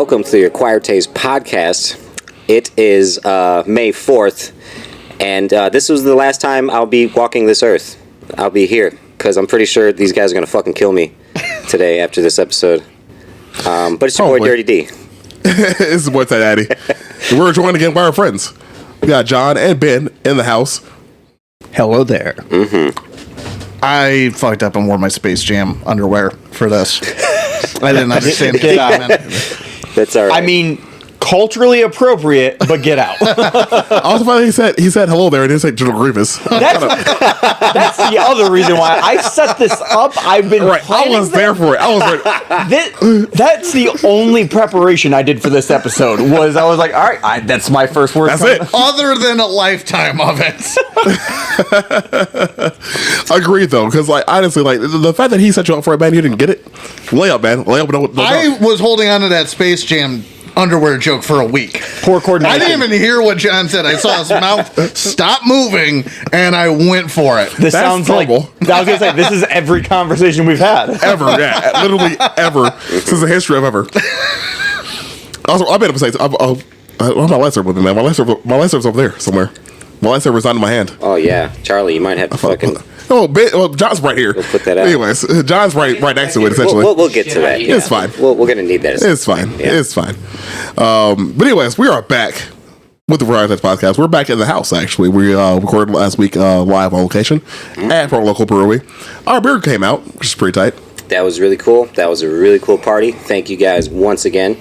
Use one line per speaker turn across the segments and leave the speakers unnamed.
welcome to the Acquired Taste podcast. It is May 4th, and this was the last time I'll be walking this earth. I'll be here, because I'm pretty sure these guys are going to fucking kill me today after this episode. But it's your boy, Dirty D.
This is what's that, Addy. We're joined again by our friends. We got John and Ben in the house.
Hello there.
Mm-hmm.
I fucked up and wore my Space Jam underwear for this. I didn't understand the comment.
That's all right.
I mean, culturally appropriate, but get out.
Also, funny he said hello there and didn't say General Grievous.
That's the other reason why I set this up. I've been
Right, I was there for it. I was ready.
That's the only preparation I did for this episode. I was like, all right, that's my first word.
That's it.
Other than a lifetime of it.
Agreed, though, because like honestly, like the fact that he set you up for it, man, you didn't get it. Lay up, man. Lay up. No,
I was holding on to that Space Jam underwear joke for a week.
Poor coordination.
I didn't even hear what John said. I saw his mouth stop moving, and I went for it.
This sounds
trouble.
like I was gonna say this is every conversation we've had
ever, yeah, literally ever since the history of ever. Also, I made a mistake. I don't have my lightsaber with me, man. My lightsaber's over there somewhere. My lightsaber's not in my hand.
Oh, yeah. Charlie, you might have to fucking...
Oh, John's right here.
We'll put that out.
Anyways, John's right next to it, essentially.
We'll get to that.
It's fine.
We're going to need that.
It's fine.
Yeah.
It's fine. But anyways, we are back with the Berate podcast. We're back in the house, actually. We recorded last week live on location at our local brewery. Our beer came out, which is pretty tight.
That was really cool. That was a really cool party. Thank you guys once again.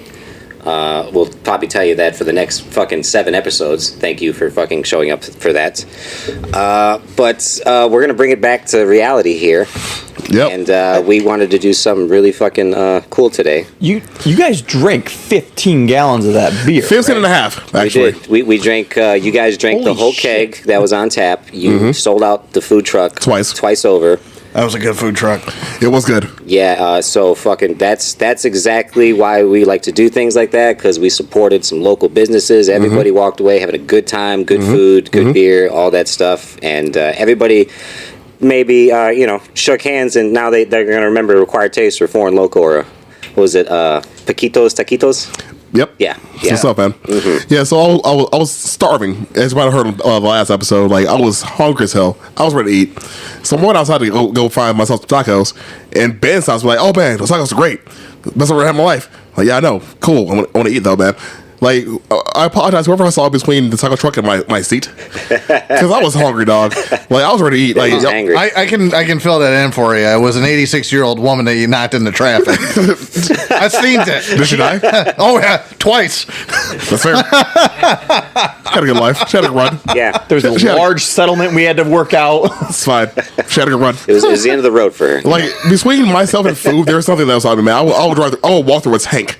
We'll probably tell you that for the next fucking 7 episodes. Thank you for fucking showing up for that. But we're going to bring it back to reality here.
Yep.
And we wanted to do something really fucking cool today.
You guys drank 15 gallons of that beer.
15 and a half, actually.
We drank, you guys drank the whole keg that was on tap. You sold out the food truck twice over.
That was a good food truck.
It was good.
Yeah, so fucking that's exactly why we like to do things like that, because we supported some local businesses. Everybody walked away having a good time, good food, good beer, all that stuff, and everybody maybe shook hands, and now they're gonna remember Acquired Taste or Foreign Local, or what was it, Paquitos Taquitos?
Yep.
Yeah.
What's up, man? Yeah, so I was starving. As you might have heard on the last episode, like, I was hungry as hell. I was ready to eat. So I went outside to go find myself some tacos. And Ben sounds like, oh, man, those tacos are great. Best I've ever had in my life. Like, yeah, I know. Cool. I want to eat, though, man. Like, I apologize whoever I saw between the taco truck and my seat, because I was hungry, dog. Like, I was ready to eat. Like,
angry.
I can fill that in for you. It was an 86-year-old woman that you knocked into traffic. I seen it.
Did she die?
Oh yeah, twice.
That's fair. She had a good life. She had a good run.
Yeah.
There was a large settlement we had to work out.
It's fine. She had a good run.
It was the end of the road for her.
Like, between myself and food, there was something that was on me, man. I would walk through with Hank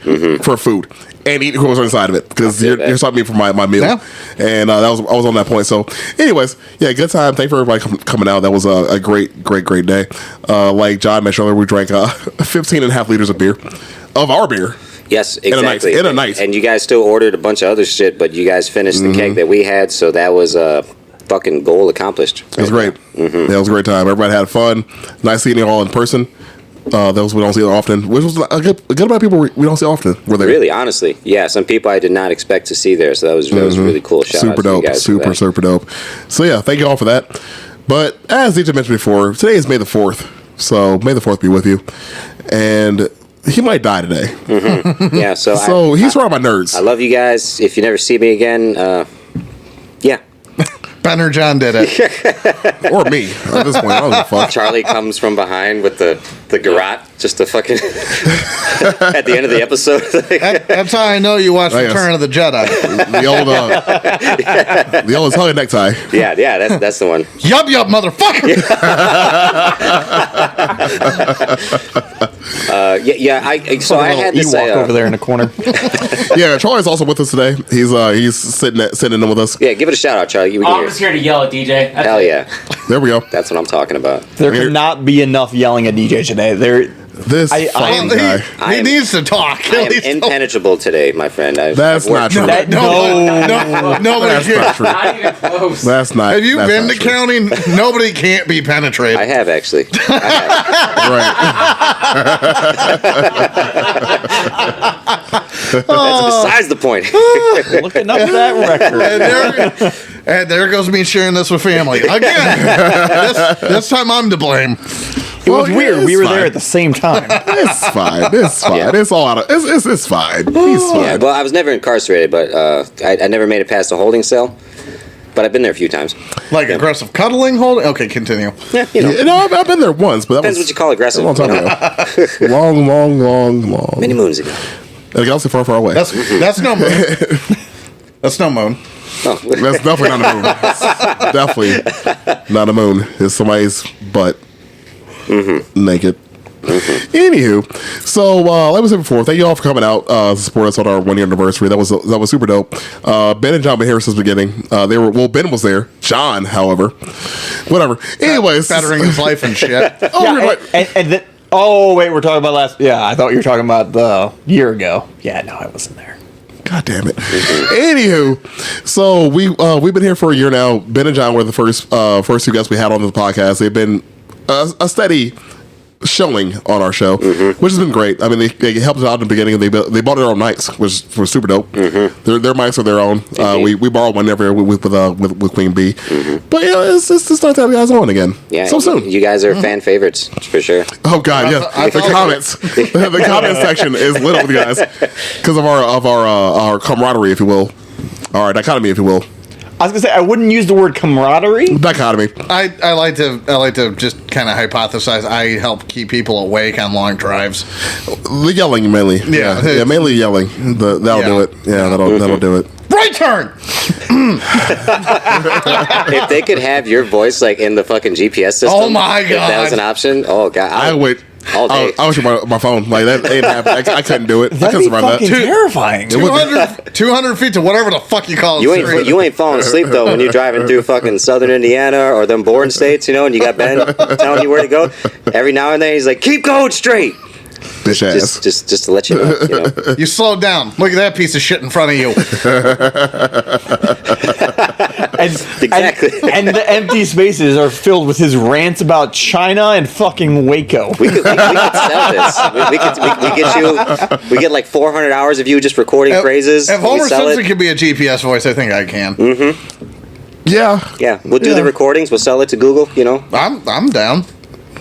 for food and eat who was inside of it, because you're stopping me for my meal. Yeah. And I was on that point. So, anyways, yeah, good time. Thanks for everybody coming out. That was a great day. Like John mentioned earlier, we drank 15 and a half liters of beer. Of our beer.
Yes, exactly.
In a night.
And you guys still ordered a bunch of other shit, but you guys finished the keg that we had, so that was a fucking goal accomplished.
It was great. Yeah, it was a great time. Everybody had fun. Nice seeing you all in person. Those we don't see often, which was a good amount of people we don't see often. Were there?
Really, honestly, yeah. Some people I did not expect to see there, so that was really cool.
Super dope, super dope. So yeah, thank you all for that. But as DJ mentioned before, today is May the 4th, so May the 4th be with you. And he might die today.
Yeah,
so he's one of my nerds.
I love you guys. If you never see me again, yeah.
Ben or John did it.
Or me at this point. I don't give a fuck.
Charlie comes from behind with the garrote, just to fucking at the end of the episode.
That's how I know you watched Return of the Jedi.
The old Italian necktie.
Yeah, that's the one.
Yup, motherfucker.
So I had to say
over there in the corner.
Yeah, Charlie's also with us today. He's sitting in with us.
Yeah, give it a shout out, Charlie.
I'm just here to yell at DJ.
Hell yeah.
There we go.
That's what I'm talking about.
There could not be enough yelling at DJ today.
This fucking guy.
He needs to talk.
I am impenetrable today, my friend.
That's not true.
Nobody
That's not true.
Not even close.
That's not.
Have you
that's
been
not
to
true.
counting? Nobody can't be penetrated.
I have actually.
Right.
That's besides the point.
Looking up that record.
And there goes me sharing this with family again. this time I'm to blame.
It was weird. We were
fine.
there at the same time.
It's fine. It's fine.
Yeah.
It's all out of. It's fine. He's fine.
Yeah, well, I was never incarcerated, but I never made it past the holding cell. But I've been there a few times.
Like aggressive cuddling, holding. Okay, continue.
Yeah, you know.
You know, I've been there once, but that
Depends
was
what you call aggressive.
a long time
you know?
ago. long.
Many moons ago.
And a galaxy far, far away.
That's no moon. That's no moon.
Oh.
That's definitely not a moon. Definitely not a moon. It's somebody's butt naked. Anywho, so like we said before, thank you all for coming out to support us on our 1 year anniversary. That was super dope. Ben and John been here since the beginning. Ben was there. John, however, whatever. Anyways,
Bettering his life and shit.
Oh, wait, we're talking about last. Yeah, I thought you were talking about the year ago. Yeah, no, I wasn't there.
God damn it. Anywho, so we've been here for a year now. Ben and John were the first two guests we had on the podcast. They've been a steady showing on our show, which has been great. I mean, they helped us out in the beginning. They bought their own mics, which was super dope. Their mics are their own. We borrowed one every year with Queen Bee. But yeah, it's nice to have you guys on again.
Yeah,
so soon.
You guys are fan favorites for sure.
Oh God, yeah. The comments, the comment section is lit up with you guys because of our camaraderie, if you will, our dichotomy, if you will.
I was gonna say I wouldn't use the word camaraderie.
Dichotomy.
I like to just kind of hypothesize. I help keep people awake on long drives.
The yelling mainly.
Yeah.
Yeah, mainly yelling. That'll do it. Yeah, that'll do it.
Right turn.
If they could have your voice like in the fucking GPS system,
Oh my
if that was
God.
an option, oh god,
I would.
all day.
I wish my phone like that ain't happening. I couldn't do it. I
That'd be
couldn't survive
fucking
that.
terrifying.
200 feet to whatever the fuck you call it.
You ain't falling asleep though when you're driving through fucking southern Indiana or them boring states, you know, and you got Ben telling you where to go. Every now and then he's like, "Keep going straight."
Bitch ass.
Just to let you know. You know?
You slowed down. Look at that piece of shit in front of you.
Exactly.
And the empty spaces are filled with his rants about China and fucking Waco.
We could sell this. We get like 400 hours of you just recording phrases.
If
We
Homer
sell
Simpson
it.
could be a GPS voice, I think I can.
Yeah.
Yeah, we'll do
Yeah.
the recordings. We'll sell it to Google. You know.
I'm down.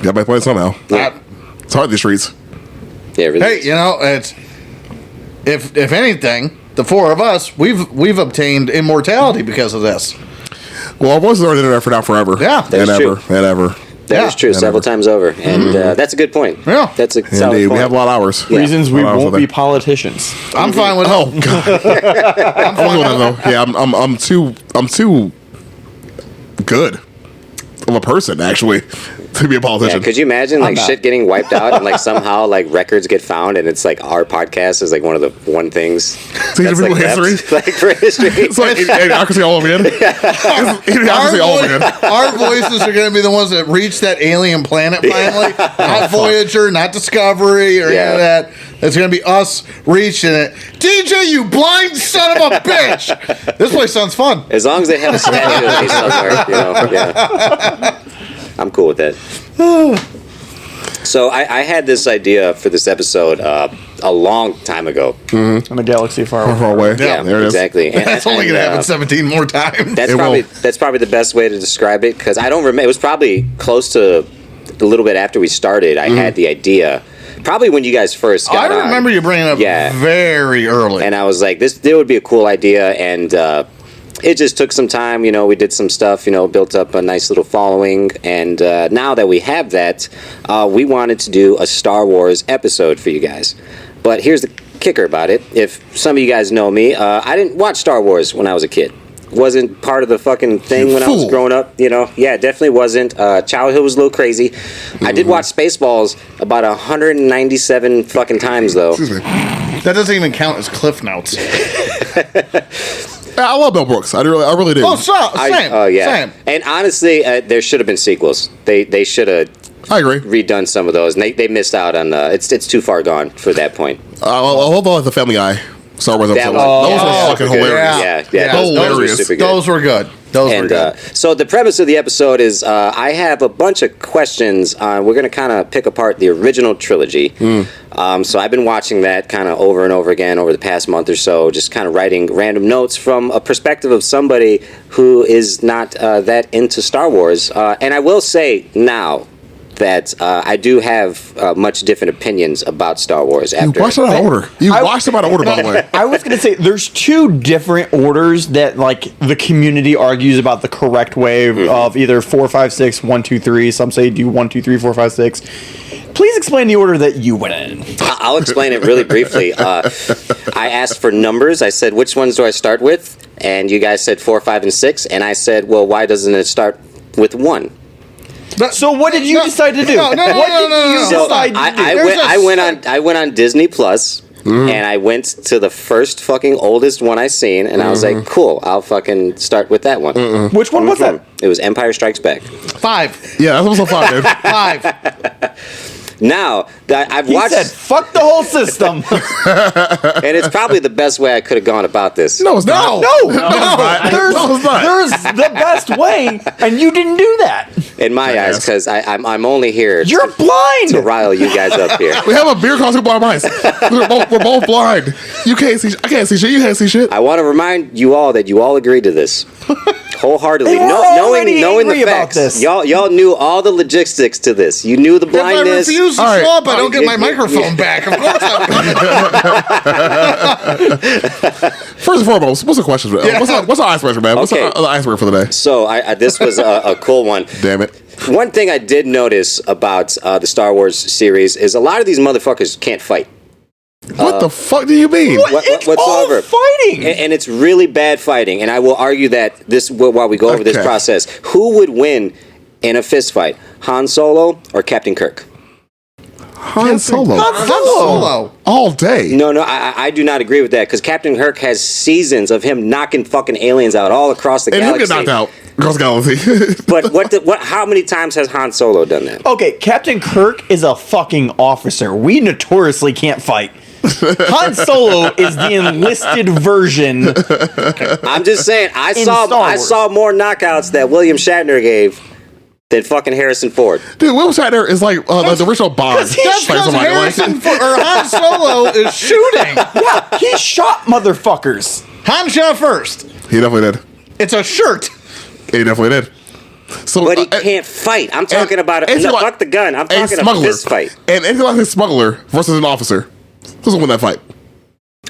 Got my point somehow. It's hard these streets.
Yeah. Really.
Hey, you know, it's if anything, the four of us, we've obtained immortality because of this.
Well, our voices are on the internet for now forever.
Yeah.
That is
and
true.
ever and ever.
That
Yeah.
is true. Several times over, and that's a good point.
Yeah.
That's a solid
Indeed,
point.
we have a lot of hours.
Yeah.
Reasons we
Well, I was
won't
with
be
that.
politicians.
I'm fine with
Oh God. I'm fine with that though. Yeah, I'm too good of a person actually to be a
Yeah,
politician.
could you imagine like
not.
shit getting wiped out and like somehow like records get found and it's like our podcast is like one of the things
Teaching
that's,
people
like,
history.
left, like for history.
It's like idiocracy all over again. Idiocracy all over again.
Our voices are going to be the ones that reach that alien planet finally. Not Voyager, not Discovery, or any
Yeah.
of that. It's going to be us reaching it. DJ, you blind son of a bitch! This place sounds fun.
As long as they have a statue of me somewhere, you know, yeah. I'm cool with that. So I had this idea for this episode a long time ago.
In a galaxy far away.
Far away.
Yeah,
there it is.
exactly. And-
That's only
and,
going to happen 17 more times.
That's
It
probably
will.
that's probably the best way to describe it because I don't remember. It was probably close to a little bit after we started. I had the idea, probably when you guys first got
I remember
on.
you bringing it up
Yeah.
very early.
And I was like, this would be a cool idea, and it just took some time. You know, we did some stuff. You know, built up a nice little following, and now that we have that, we wanted to do a Star Wars episode for you guys. But here's the kicker about it: if some of you guys know me, I didn't watch Star Wars when I was a kid. Wasn't part of the fucking thing when I was
fool.
growing up, you know. Yeah, it definitely wasn't. Childhood was a little crazy. I did watch Spaceballs about 197 fucking times though.
Excuse me.
That doesn't even count as Cliff Notes.
I love Mel Brooks. I really do.
Oh, same.
Oh yeah.
Same.
And honestly, there should have been sequels. They should have
I agree.
redone some of those, and they missed out on. It's too far gone for that point.
Although the Family Guy Star Wars episode, those were fucking
super good.
hilarious.
Yeah, those were super good.
Those were good. Those were good.
So the premise of the episode is I have a bunch of questions. We're going to kind of pick apart the original trilogy. So I've been watching that kind of over and over again over the past month or so, just kind of writing random notes from a perspective of somebody who is not that into Star Wars. And I will say now that I do have much different opinions about Star Wars. After
You watched them out of order. Watched them out of order, by the way.
I was going to say there's two different orders that like the community argues about the correct way of either 4, 5, 6, 1, 2, 3. Some say do 1, 2, 3, 4, 5, 6. Please explain the order that you went in.
I'll explain it really briefly. I asked for numbers. I said, which ones do I start with? And you guys said 4, 5, and 6. And I said, well, why doesn't it start with 1?
So what did you decide to do?
No.
I went on Disney Plus, and I went to the first fucking oldest one I seen, and I was like, cool, I'll fucking start with that one.
Which one was that?
It was Empire Strikes Back.
5.
Yeah, that was a 5, dude.
5.
Now that I've
He
watched,
said, "Fuck the whole system."
and it's probably the best way I could have gone about this.
No, it's not.
No,
There's
there's the best way, and you didn't do that.
In my eyes, because I'm only here
You're blind.
to rile you guys up here.
We have a beer called Super Blind Mice. We're both blind. You can't see. I can't see shit. You can't see shit.
I want to remind you all that you all agreed to this wholeheartedly,
They were already
knowing the
angry about
facts.
this.
Y'all knew all the logistics to this. You knew the
If I
blindness.
refuse to
All right.
show up, I don't get my microphone back. Of course I'm coming.
First and foremost, what's the question? What's our icebreaker, man? What's
Okay.
the icebreaker for the day?
So this was a cool one.
Damn it.
One thing I did notice about the Star Wars series is a lot of these motherfuckers can't fight.
What the fuck do you mean?
It's
whatsoever.
all fighting.
And it's really bad fighting. And I will argue that while we go over this
Okay.
process, who would win in a fist fight, Han Solo or Captain Kirk?
Han Solo.
Han Solo.
All day.
No, I do not agree with that because Captain Kirk has seasons of him knocking fucking aliens out all across the
And him
galaxy.
get knocked out. Across the galaxy.
But how many times has Han Solo done that?
Okay, Captain Kirk is a fucking officer. We notoriously can't fight. Han Solo is the enlisted version.
I'm just saying, I
Star Wars.
saw more knockouts that William Shatner gave than fucking Harrison Ford.
Dude, Will Shatner is like the original Bond.
That's because Han Solo is shooting.
Yeah, he shot motherfuckers.
Han shot first.
He definitely did.
It's a shirt.
He definitely did. So,
But he can't fight. I'm talking about fuck the gun. I'm talking a fist fight.
And anything like a smuggler versus an officer. Who's gonna win that fight?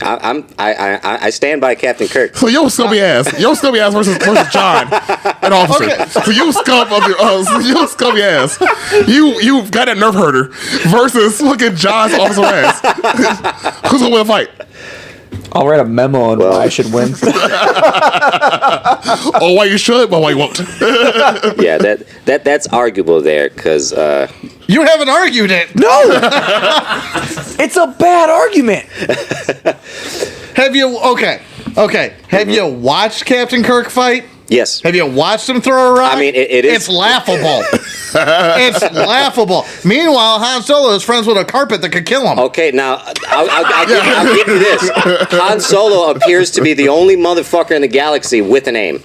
I stand by Captain Kirk.
So yo scummy ass versus John, an officer.
Okay.
So you scum of your you scummy ass. You've got that nerve herder versus fucking John's officer ass. Who's gonna win the fight?
I'll write a memo on why I should win.
Or why you should, but why you won't.
Yeah, that's arguable there because
You haven't argued it.
No, it's a bad argument.
Have you? Okay. Have you watched Captain Kirk fight?
yes.
Have you watched him throw a rock?
I mean, it is-
It's laughable. It's laughable. Meanwhile, Han Solo is friends with a carpet that could kill him.
Okay, now I'll give you this. Han Solo appears to be the only motherfucker in the galaxy with an aim.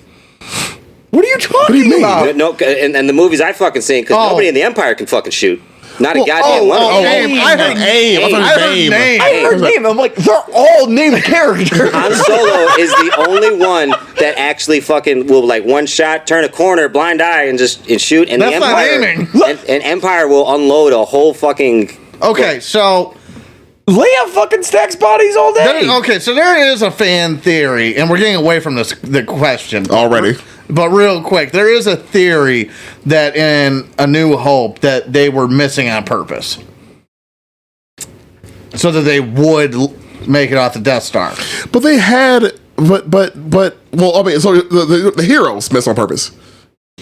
What are you talking about?
No, and the movies I fucking seen because nobody in the Empire can fucking shoot. Not a goddamn one of them.
Aim. I heard
Aim.
I heard name.
I heard name. I'm like, they're all named characters.
Han Solo is the only one that actually fucking will like one shot, turn a corner, blind eye, and shoot. And
That's
the
not
Empire,
aiming.
and Empire will unload a whole fucking.
Okay, so
Leia fucking stacks bodies all day.
so there is a fan theory, and we're getting away from the question
Already.
But real quick, there is a theory that in A New Hope that they were missing on purpose, so that they would make it off the Death Star.
But they had, well, I mean, so the heroes miss on purpose.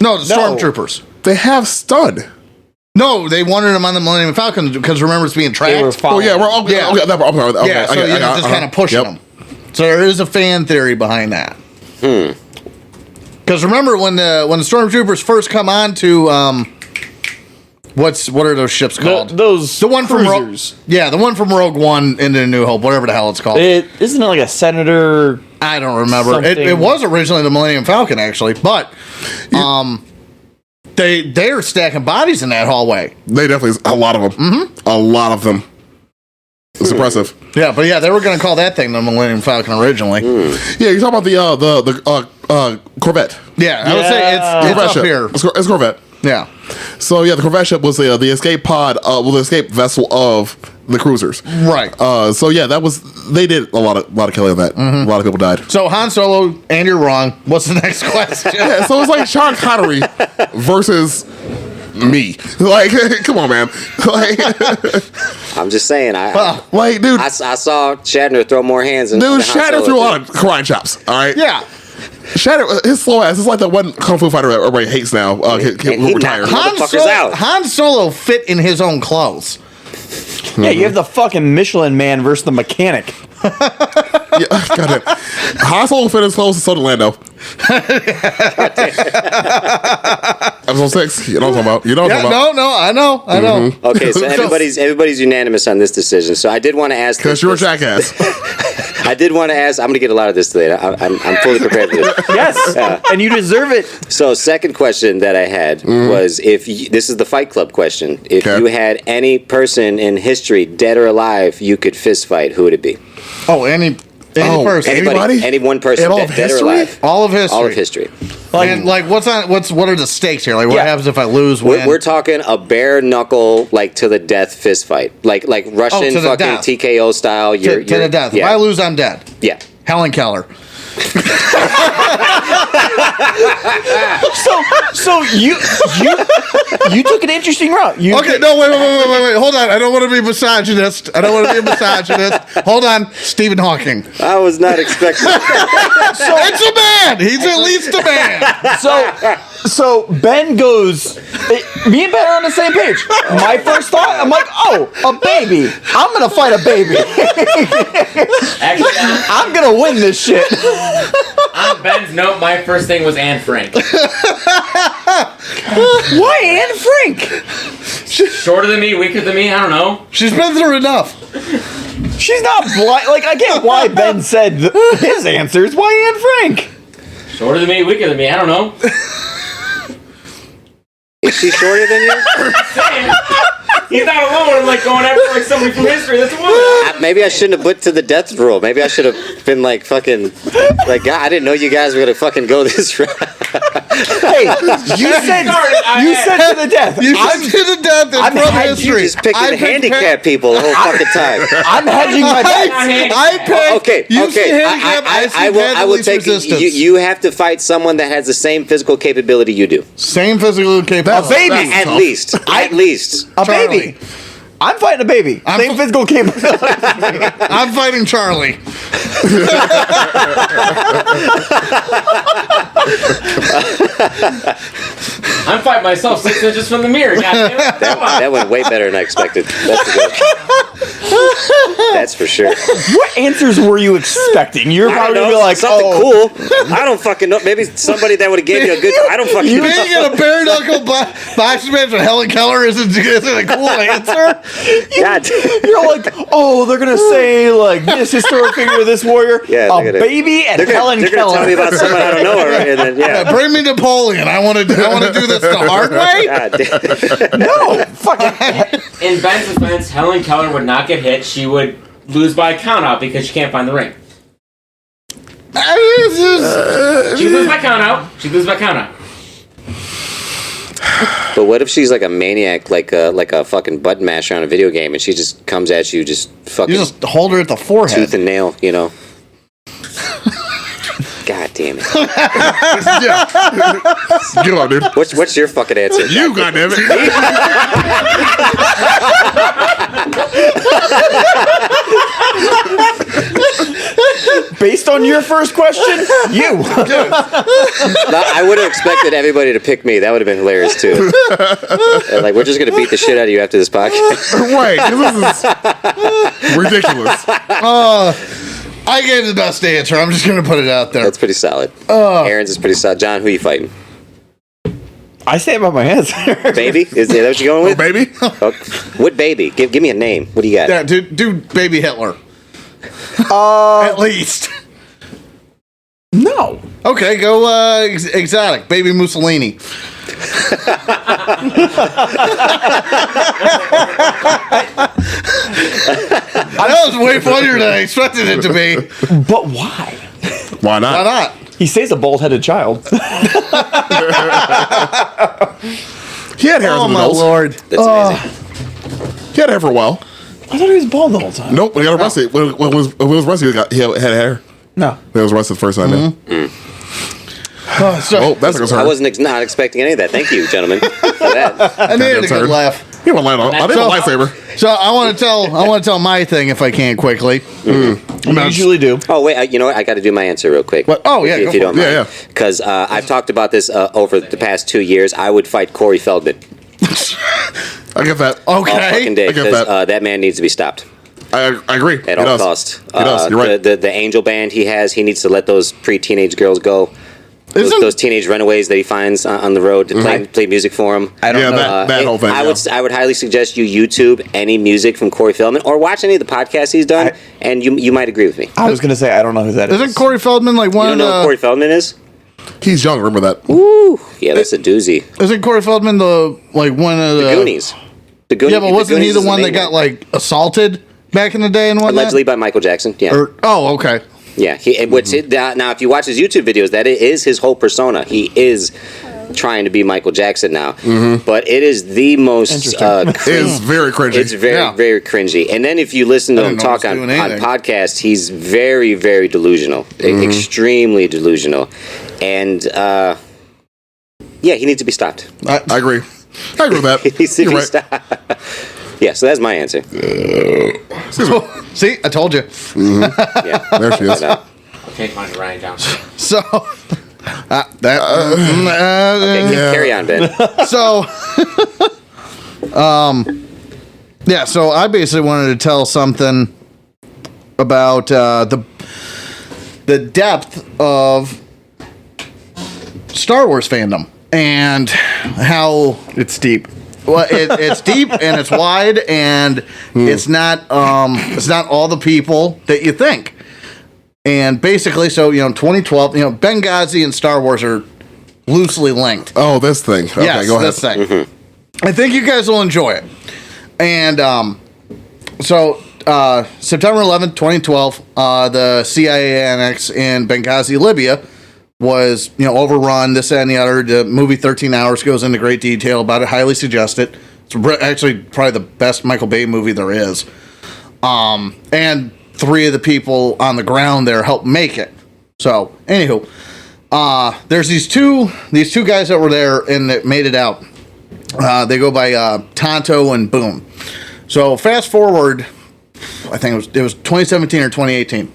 No, the Stormtroopers.
They have stun.
No, they wanted him on the Millennium Falcon because remember it's being tracked.
They were following.
Oh yeah, we're okay.
Yeah.
Okay, I'm sorry. Okay,
Yeah, so
I got-
just kind of pushing
Yep.
them. So there is a fan theory behind that. Because remember when the Stormtroopers first come on to What are those ships called?
Those
the one from
cruisers.
the one from Rogue One into New Hope, whatever the hell it's called.
Isn't it like a Senator?
I don't remember.
Something.
It was originally the Millennium Falcon, actually, but they are stacking bodies in that hallway.
They definitely a lot of them. Mm-hmm. A lot of them. It's impressive.
Yeah, but they were going to call that thing the Millennium Falcon originally.
Yeah, you're talking about the Corvette.
Yeah, I would say it's up
ship.
here.
It's Corvette.
Yeah.
So yeah, the Corvette ship was the escape pod, the escape vessel of the cruisers.
Right.
So yeah, they did a lot of killing on that. A lot of people died.
So Han Solo, and you're wrong. What's the next question?
Yeah, so it's like Sean Connery versus me. Like, come on, man. Like,
I'm just saying.
like, dude,
I saw Shatner throw more hands than
dude,
Han
Shatner
Solo
threw a
did.
lot of karate chops. All right.
Yeah.
Shatner, his slow ass is like that one kung fu fighter everybody hates now.
he
Retired.
knocked motherfuckers out.
Han Solo fit in his own clothes.
Yeah, you have the fucking Michelin Man versus the mechanic.
Yeah, goddamn. Han Solo fit his clothes, and so did Lando. Episode 6. You know what I'm talking about. You know what I'm talking about.
No, I know.
Okay, so everybody's unanimous on this decision. So I did want to ask
Because you're a jackass.
I did want to ask. I'm going to get a lot of this today. I'm fully prepared for this.
Yes, and you deserve it.
So, second question that I had was this is the Fight Club question. If you had any person in history, dead or alive, you could fist fight, who would it be?
Oh, any person.
Anybody?
Any one person,
In all of
dead or
history?
alive.
All of history.
All of history.
Like what are the stakes here? Like what happens if I lose?
We're talking a bare knuckle, like to the death fist fight, like Russian
to the
fucking
death.
TKO style.
To the death.
Yeah.
If I lose, I'm dead.
Yeah.
Helen Keller.
So you took an interesting route.
Okay, no, wait. Hold on. I don't want to be misogynist. Hold on. Stephen Hawking.
I was not expecting.
It's a man. He's at least a man.
So Ben goes. Me and Ben are on the same page. My first thought, I'm like, oh, a baby. I'm gonna fight a baby.
Actually,
I'm gonna win this shit.
on Ben's note, my first thing was Anne Frank.
Why Anne Frank?
Shorter than me, weaker than me, I don't know.
She's been through enough.
She's not blind. Like, I get why Ben said his answers. Why Anne Frank?
Shorter than me, weaker than me, I don't know.
Is she shorter than you?
He's not alone. I'm like going after like somebody from history. That's a woman.
Maybe I shouldn't have put to the death roll. Maybe I should have been like fucking like God. I didn't know you guys were gonna fucking go this route.
Hey, you said to the death.
You said to the death in front of
You
history.
just picking handicapped people the whole fucking time.
I'm hedging my bets.
I picked.
Okay,
You see
okay.
handicap,
I will take
resistance.
you have to fight someone that has the same physical capability you do.
Same physical capability.
A baby.
At least. At least.
A
Charlie.
baby. I'm fighting a baby. Same physical capability.
I'm fighting Charlie.
I'm fighting myself 6 inches from the mirror. Goddamn.
That went way better than I expected. That's for sure.
What answers were you expecting? You're
I
probably
don't
gonna be
know,
like,
something
oh,
cool. I don't fucking know. Maybe somebody that would have gave you a good. I don't fucking
You
know.
being in a bare knuckle boxing match with Helen Keller isn't a cool answer.
God.
You're like, oh, they're gonna say like this historic figure of this warrior,
Yeah,
a
they're gonna-
baby, and Helen
They're gonna
Keller.
tell me about someone I don't know already, and then yeah.
Bring me Napoleon. I want to do this the hard way.
God damn.
No, fucking.
In Ben's defense, Helen Keller would not get hit. She would lose by a count out because she can't find the ring. She lose by count out.
But what if she's like a maniac, like a fucking button masher on a video game, and she just comes at you, just fucking
You just hold her at the forehead.
tooth and nail, you know? God damn it!
Yeah. Give up, dude.
What's your fucking answer?
You, goddamn it.
Based on your first question, you.
I would have expected everybody to pick me. That would have been hilarious too. Like, we're just gonna beat the shit out of you after this podcast.
Right. This is ridiculous.
I gave the best answer. I'm just going to put it out there.
That's pretty solid. Aaron's is pretty solid. John, who you fighting?
I say about my answer.
Baby? Is that what you're going with?
Baby?
Oh, what baby? Give me a name. What do you got?
Yeah, do baby Hitler. At least.
No.
Okay, go exotic. Baby Mussolini. That was way funnier than I expected it to be.
But why?
Why not?
Why not?
He stays a bald-headed child.
He had hair
Oh,
as an
my
adult.
Lord.
That's amazing.
He had hair for a while.
I thought he was bald the whole time.
Nope, when he got arrested. When he was arrested, he had hair.
No.
He was arrested the first time.
So,
Oh, that's a concern.
I wasn't not expecting any of that. Thank you, gentlemen, for that.
I needed a
Goddamn
good
turd.
laugh.
He had a light on. I think a lightsaber.
So I want to tell my thing if I can quickly.
You usually do.
Oh wait, you know what? I got to do my answer real quick.
What? Oh, yeah,
if
go
you
for
don't
it.
mind.
Yeah,
Because I've talked about this over the past 2 years. I would fight Corey Feldman
I get that.
all fucking day
I get
because
that.
that man needs to be stopped
I agree.
at all costs.
He does. You're right.
The angel band he has, he needs to let those pre-teenage girls go.
Isn't-
Those teenage runaways that he finds on the road to play music for him.
I don't
Yeah,
know.
that whole thing.
I
yeah.
would highly suggest you YouTube any music from Corey Feldman or watch any of the podcasts he's done, and you might agree with me.
I was going to say, I don't know who that is.
Isn't Corey Feldman like
You
one
don't
of
know who
the?
Corey Feldman is?
He's young. Remember that.
Woo! Yeah, that's a doozy.
Isn't Corey Feldman the one of the?
Goonies. The Goonies.
Yeah, but wasn't he
Goonies
the
is
one that
main
got like assaulted back in the day and whatnot?
allegedly by Michael Jackson? Yeah.
Oh, okay.
Yeah, now if you watch his YouTube videos, that is his whole persona. He is trying to be Michael Jackson now, but it is the most
It's very cringy.
it's very
Yeah.
very cringy. And then if you listen to
I
him
didn't know
talk
he was
on
doing anything.
podcasts, he's very very delusional, extremely delusional, and yeah, he needs to be stopped.
I agree. I agree with that.
He needs to
You're
be
right.
stopped. Yeah, so that's my answer.
See, I told you.
Yeah,
There she is.
But,
I'll change mine to Ryan Johnson.
So that.
okay, carry on, Ben.
So, yeah. So I basically wanted to tell something about the depth of Star Wars fandom and how
It's deep.
well, it's deep and it's wide and it's not all the people that you think. And basically, so 2012, Benghazi and Star Wars are loosely linked.
Oh, this thing. Okay,
Yes,
go ahead.
this thing. I think you guys will enjoy it. And so September 11th, 2012, the CIA annex in Benghazi, Libya, was overrun. This that, and the other. The movie 13 Hours goes into great detail about it. Highly suggest it. It's actually probably the best Michael Bay movie there is. And 3 of the people on the ground there helped make it. So, anywho, there's these two guys that were there and that made it out. They go by Tonto and Boone. So fast forward, I think it was 2017 or 2018.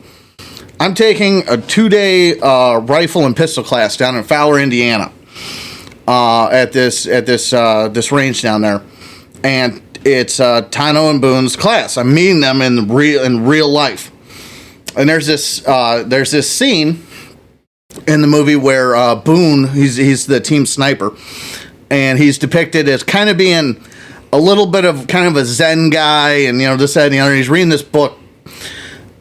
I'm taking a 2-day rifle and pistol class down in Fowler, Indiana, at this range down there, and it's Tonto and Boone's class. I'm meeting them in real life, and there's this scene in the movie where Boone, he's the team sniper, and he's depicted as kind of being a little bit of kind of a Zen guy, and this, that, and the other. He's reading this book,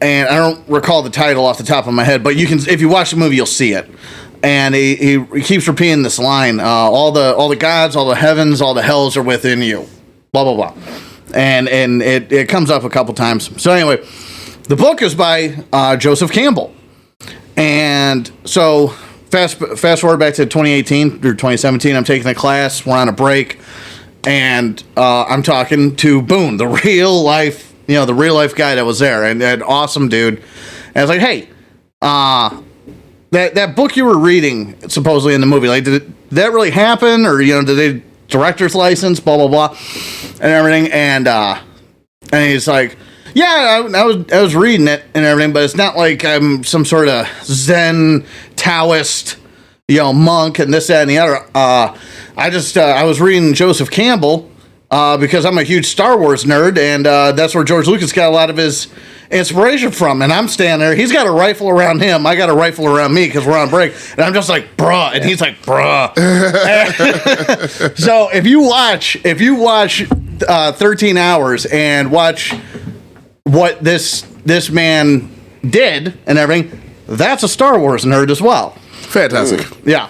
and I don't recall the title off the top of my head, but if you watch the movie, you'll see it. And he keeps repeating this line: all the gods, all the heavens, all the hells are within you. Blah blah blah. And it comes up a couple times. So anyway, the book is by Joseph Campbell. And so fast forward back to 2018 or 2017. I'm taking a class. We're on a break, and I'm talking to Boone, the real life guy that was there, and that awesome dude. And I was like, hey, that book you were reading supposedly in the movie, like, did that really happen, or did they director's license, blah blah blah, and everything? And he's like, yeah, I was reading it and everything, but it's not like I'm some sort of Zen Taoist, monk and this, that, and the other. I was reading Joseph Campbell, because I'm a huge Star Wars nerd, and that's where George Lucas got a lot of his inspiration from. And I'm standing there. He's got a rifle around him. I got a rifle around me because we're on break. And I'm just like, bruh. And he's like, bruh. So if you watch 13 Hours and watch what this man did and everything, that's a Star Wars nerd as well.
Fantastic.
Yeah.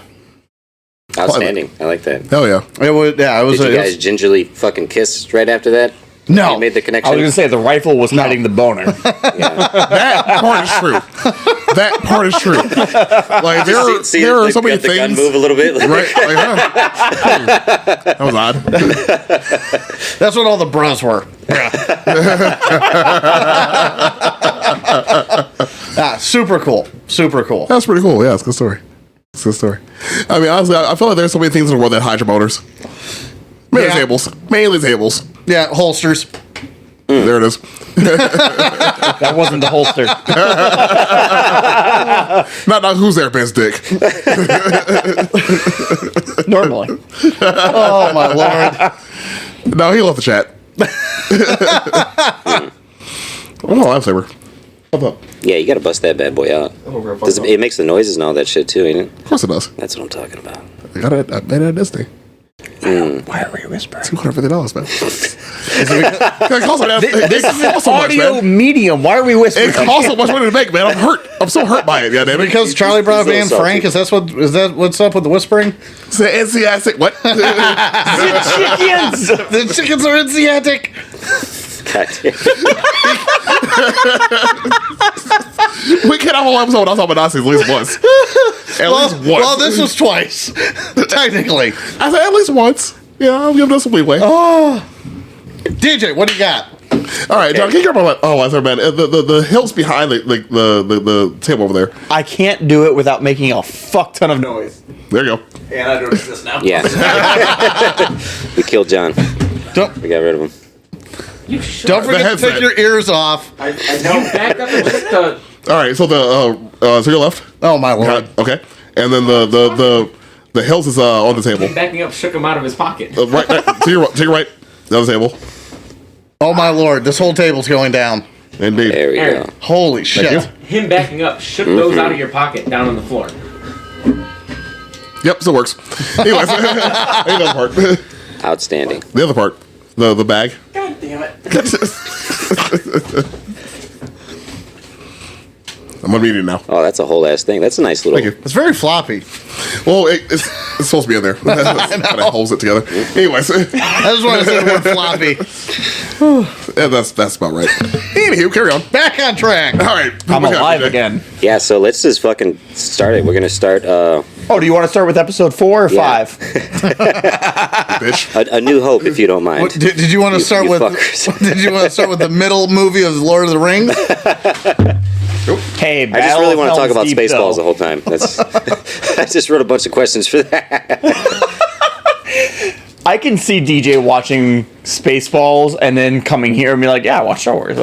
Outstanding. I like that.
Hell yeah.
It was. Yeah. It was.
Did you guys gingerly fucking kiss right after that?
No.
You made the
I
connection?
was going to say the rifle was hiding the boner.
That part is true. That part is true. Like there are so many
the gun
things.
move a little bit.
Right? Like, that was odd.
That's what all the bros were. Super cool. Super cool.
That's pretty cool. Yeah, it's a good story. It's a good story. I mean, honestly, I feel like there's so many things in the world that hide your motors. Mainly
Yeah.
tables. Mainly tables.
Yeah, holsters.
There it is.
That wasn't the holster.
Not who's there, Ben's dick.
Normally.
Oh my lord.
No, he left the chat. Oh, lifesaver. What's up?
Yeah, you gotta bust that bad boy out. It makes the noises and all that shit too, ain't it?
Of course it does.
That's what I'm talking about.
I made it at Disney.
Why are we whispering?
$250, man.
This is an
so much,
audio
man.
medium. Why are we whispering?
It costs so much money to make, man. I'm hurt. I'm so hurt by it. Yeah, damn it.
Because Charlie Brown
He's a
and
little
Frank, is that what's up with the whispering?
Say NCAC. What?
The chickens.
The chickens are Asiatic.
God damn.
We can't have a whole episode without talking about Nazis at least once. At least once.
Well, this was twice, technically.
I said at least once. Yeah, I'm giving us some leeway.
DJ, what do you got?
All right, John, can you grab my? Oh, I said, man, the hills behind the table over there.
I can't do it without making a fuck ton of noise.
There you go.
And I don't exist now.
Yeah. We killed John.
Don't
We got rid of him.
don't forget to
headset.
take your ears off.
I know. Back up and just the.
All right, so so your left.
Oh my lord.
Okay, and then the hills is on the table.
Backing up shook him out of his pocket.
Right to your right, the other table.
Oh my lord, this whole table's going down.
Indeed.
There we
Aaron.
go.
Holy shit.
you.
Him backing up shook those out of your pocket down on the floor.
Yep, still works. Anyways, the other part.
Outstanding.
The other part. The bag.
God damn it.
I'm unmuted now.
Oh, that's a whole ass thing. That's a nice little.
Thank you.
It's very floppy.
Well, it's supposed to be in there. That kind of holds it together. Anyways,
I just want to say the word floppy.
yeah, that's about right. Anywho, carry on.
Back on track.
All right,
I'm
what you got,
alive
DJ?
again.
Yeah, so let's just fucking start it. We're gonna start
Oh, do you want to start with episode 4 or
Yeah.
5?
Bitch.
a New Hope, if you don't mind.
What, did you want to start
you
with?
fuckers.
Did you want to start with the middle movie of Lord of the Rings?
Hey,
I just really want to talk about
Spaceballs
Spaceballs the whole time. That's. I just wrote a bunch of questions for that.
I can see DJ watching Spaceballs and then coming here and be like, yeah, watch Star Wars.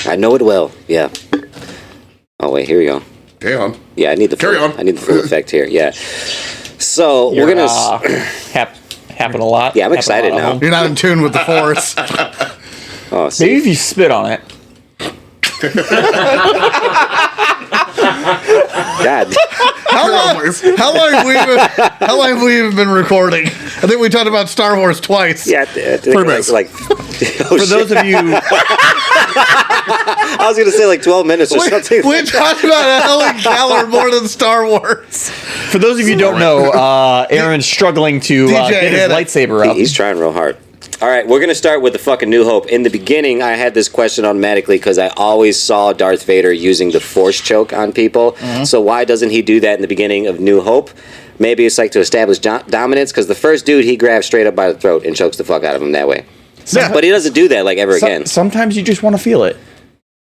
I know it well. Yeah. Oh wait, here we go.
Carry on.
Yeah, I need the
Carry
full,
on.
I need the full effect here. Yeah. So
You're,
we're gonna.
happen a lot.
Yeah, I'm
Happen a
excited
lot of
now.
them.
You're not in tune with the Force.
Oh, see.
Maybe if you spit on it.
God.
How long have we even been recording? I think we talked about Star Wars twice.
Yeah,
minutes.
like
For those of you,
I was gonna say like 12 minutes or something.
We talked about Helen Keller more than Star Wars.
for those of you who don't know, Aaron's struggling to
DJ
get his
hit it.
lightsaber up.
He's trying real hard. All right, we're gonna start with the fucking New Hope. In the beginning, I had this question automatically because I always saw Darth Vader using the Force choke on people. So why doesn't he do that in the beginning of New Hope? Maybe it's like to establish dominance because the first dude he grabs straight up by the throat and chokes the fuck out of him that way. But he doesn't do that like ever again.
Sometimes you just want to feel it.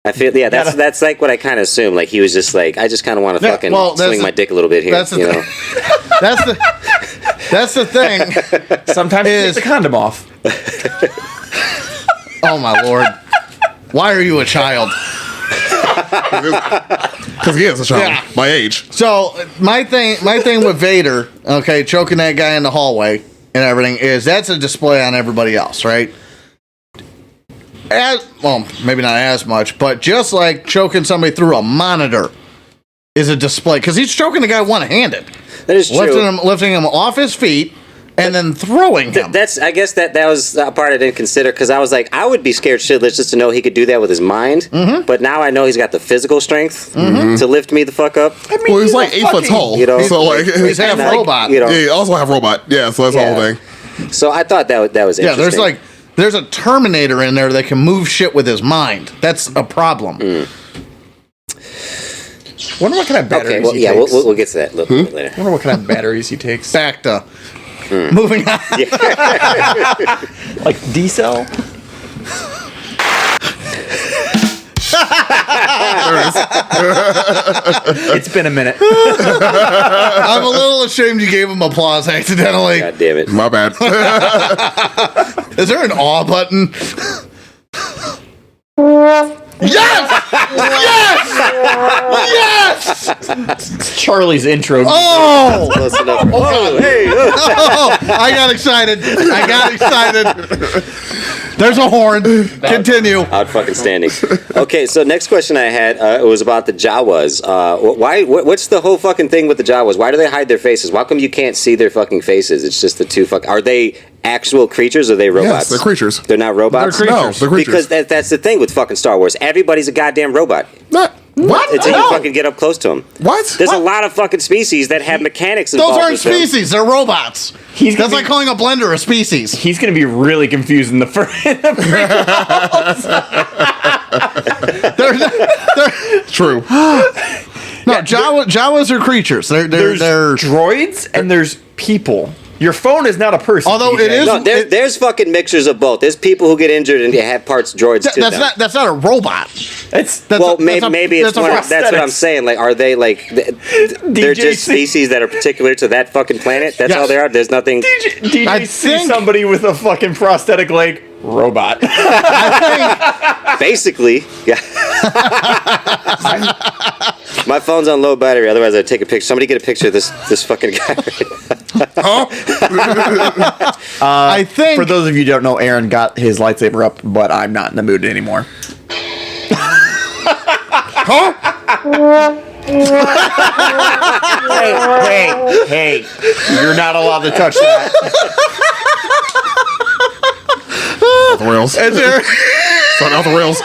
I feel that's like what I kind of assumed. Like he was just like, I just kind of want to
Yeah,
fucking
well, that's
swing
the-
my dick a little bit here.
that's the
You
thing.
know?
That's the thing.
Sometimes you take the condom off.
Oh my lord. Why are you a child?
Because he is a child.
Yeah.
My age.
So my thing with Vader, okay, choking that guy in the hallway, and everything is that's a display on everybody else, right? Well, maybe not as much, but just like choking somebody through a monitor is a display because he's choking the guy one-handed.
That is true.
Lifting him off his feet and then throwing him.
I guess that was a part I didn't consider because I was like, I would be scared shitless just to know he could do that with his mind. Mm-hmm. But now I know he's got the physical strength to lift me the fuck up.
I mean, well, he's like 8 foot tall.
You know,
so like
he's half robot.
You know, yeah, he also have robot. Yeah, so that's the whole thing.
So I thought that was interesting.
Yeah, there's a Terminator in there that can move shit with his mind. That's a problem.
Wonder what kind of batteries he takes.
We'll get to that a little bit later.
Wonder what kind of batteries he takes.
Back to moving on.
Like D-cell? It's been a minute.
I'm a little ashamed you gave him applause accidentally.
God damn it.
My bad.
Is there an awe button? Yes!
It's Charlie's intro.
Oh!
Close enough. Oh, hey.
Oh! I got excited. There's a horn. Continue.
Outstanding. Okay, so next question I had it was about the Jawas. What's the whole fucking thing with the Jawas? Why do they hide their faces? Why come you can't see their fucking faces? It's just the two Are they actual creatures or are they robots?
Yes, they're creatures.
They're not robots?
They're creatures. No, they're creatures.
Because that's the thing with fucking Star Wars. Everybody's a goddamn robot.
What?
Until you fucking get up close to them.
What?
There's a lot of fucking species that have mechanics involved.
Those aren't species. They're robots. That's like calling a blender a species.
He's going to be really confused in the first.
True.
No, Jawas are creatures. They're
droids and there's people. Your phone is not a person.
Although it is.
No, there's fucking mixtures of both. There's people who get injured and they have parts droids too.
That's not a robot.
Maybe it's one. That's what I'm saying. Like, are they like? They're just species that are particular to that fucking planet. That's all they are. There's nothing.
I see somebody with a fucking prosthetic leg. Robot.
Basically, yeah. My phone's on low battery. Otherwise, I'd take a picture. Somebody get a picture of this fucking guy.
I think.
For those of you who don't know, Aaron got his lightsaber up, but I'm not in the mood anymore. Hey! You're not allowed to touch that.
The rails. Start off the rails.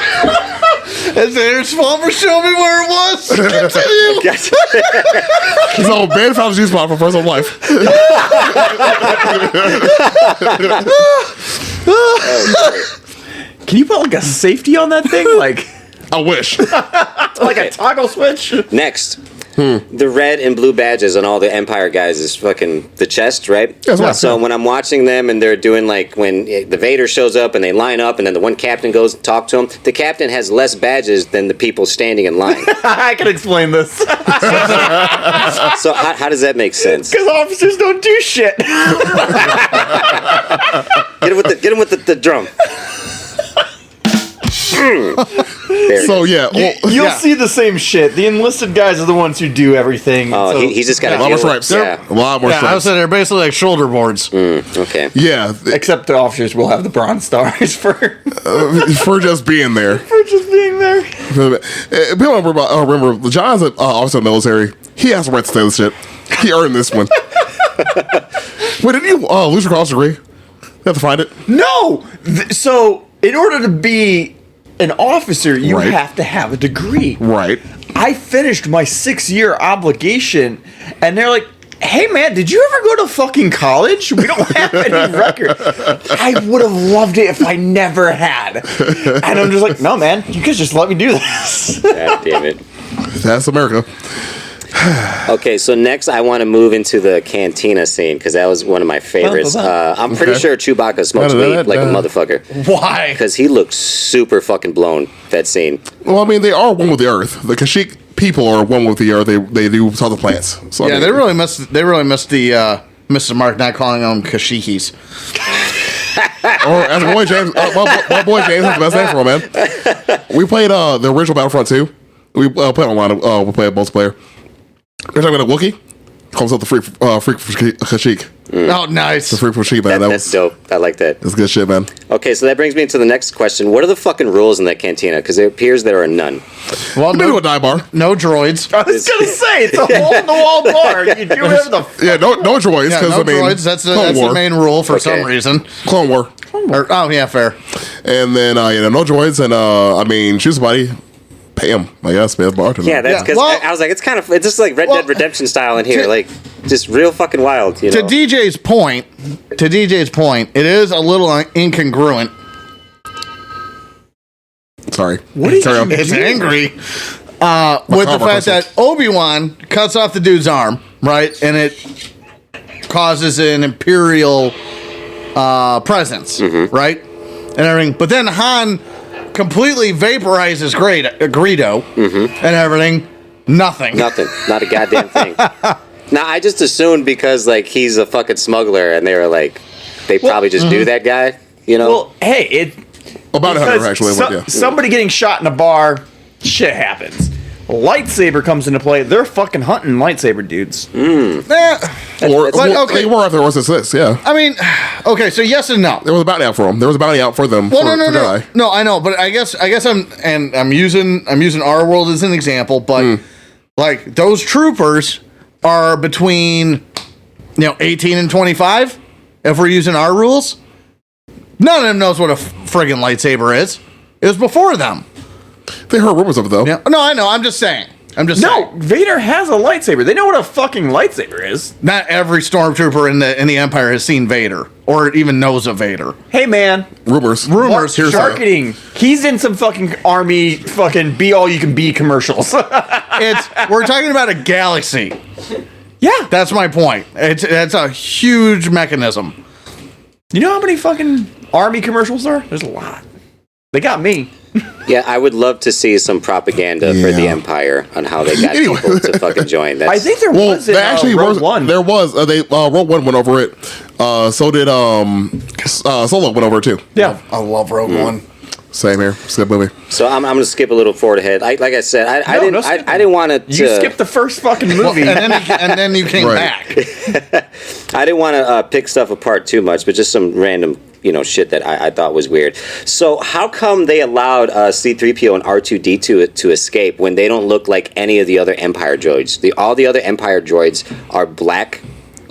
As Aaron Swalmer showed me where it was. Continue.
So Ben found his G spot for first of life.
Can you put like a safety on that thing? Like
I wish.
Like a toggle switch?
Next. The red and blue badges on all the Empire guys is fucking the chest, right?
Yeah,
so when I'm watching them and they're doing like when the Vader shows up and they line up and then the one captain goes to talk to him, the captain has less badges than the people standing in line.
I can explain this.
So how does that make sense?
Because officers don't do shit.
Get him with the drum.
So yeah,
you'll see the same shit. The enlisted guys are the ones who do everything.
Oh, so, he's just got
a lot more stripes.
Yeah.
A lot more stripes.
I was saying they're basically like shoulder boards.
Okay.
Yeah,
except the officers will have the bronze stars for
just being there. People remember John's an officer in the military. He has the right to say this shit. He earned this one. Wait, didn't you lose your college degree? You have to find it.
No. So in order to be an officer, you have to have a degree.
Right.
I finished my 6-year obligation, and they're like, hey, man, did you ever go to fucking college? We don't have any record. I would have loved it if I never had. And I'm just like, no, man, you guys just let me do this.
God damn it.
That's America.
Okay, so next I want to move into the cantina scene because that was one of my favorites. I'm pretty sure Chewbacca smokes weed like a motherfucker.
Why?
Because he looks super fucking blown, that scene.
Well, I mean, they are one with the earth. The Kashyyyk people are one with the earth. They do all the plants. So,
yeah, I mean, they really missed the Mr. Mark not calling them Kashikis.
Or as my boy James, my boy James has the best name for him, man. We played the original Battlefront 2. We played online. We played multiplayer. We're talking about a Wookiee. Comes up the freak Kashyyyk.
Oh, nice.
The freak from Kashyyyk, man.
That's dope. I like that.
That's good shit, man.
Okay, so that brings me to the next question. What are the fucking rules in that cantina? Because it appears there are none.
Well,
Maybe a dive bar.
no droids.
I was gonna say it's a hole-in-the-wall bar. You do whatever the
Yeah, no droids.
Yeah,
Because
no
I mean,
droids. That's
Clone
the
War.
main rule for
Okay.
some reason.
Clone War.
Oh, yeah, fair.
And then no droids, and I mean, shoot somebody, pay him. I guess, man, bartender.
Yeah, that's
Yeah,
because
well-
I was like, it's just like Red
Well,
Dead Redemption style in here,
to-
like just real fucking wild. You know?
To DJ's point, it is a little incongruent.
Sorry.
What did
Carry
you
on.
It's angry with the
Macabre
fact that Obi-Wan cuts off the dude's arm, right, and it causes an Imperial presence, right, and everything. But then Han completely vaporizes Greedo and everything. Nothing.
Nothing. Not a goddamn thing. Now, I just assumed because, like, he's a fucking smuggler and they were like, they probably just knew that guy, you know?
Well, hey, it.
About
because
100 actually. Yeah.
Somebody getting shot in a bar, shit happens. Lightsaber comes into play. They're fucking hunting lightsaber dudes.
Or
okay.
they were after Order 66. Yeah.
I mean, okay, so yes and no.
There was a bounty out for them. There was a bounty out for them.
Well,
for
no,
Jedi.
no, I know, but I guess I'm using our world as an example, but like those troopers are between 18 and 25. If we're using our rules, none of them knows what a friggin' lightsaber is. It was before them.
They heard rumors of it though.
Yeah. No, I know. I'm just saying.
No,
saying.
Vader has a lightsaber. They know what a fucking lightsaber is.
Not every stormtrooper in the Empire has seen Vader or even knows of Vader.
Hey, man.
Rumors.
Rumors.
Here's
Marketing. He's in some fucking army fucking be all you can be commercials.
We're talking about a galaxy.
Yeah.
That's my point. That's a huge mechanism.
You know how many fucking army commercials there are? There's a lot. They got me.
Yeah, I would love to see some propaganda for the
Yeah.
Empire on how they got
Anyway.
people to fucking join.
I think there
Well,
was in
there actually
Rogue
was.
One.
There was. They Rogue One went over it. So did Solo went over it too.
Yeah.
I love Rogue One.
Same here. It's a good movie.
so. I'm going to skip a little forward ahead. Like I said, I
No, no
didn't.
skipping.
I didn't want to.
You skipped the first fucking movie.
And then you came
Right.
back.
I didn't want to pick stuff apart too much, but just some random, shit that I thought was weird. So how come they allowed C-3PO and R2-D2 to escape when they don't look like any of the other Empire droids? All the other Empire droids are black,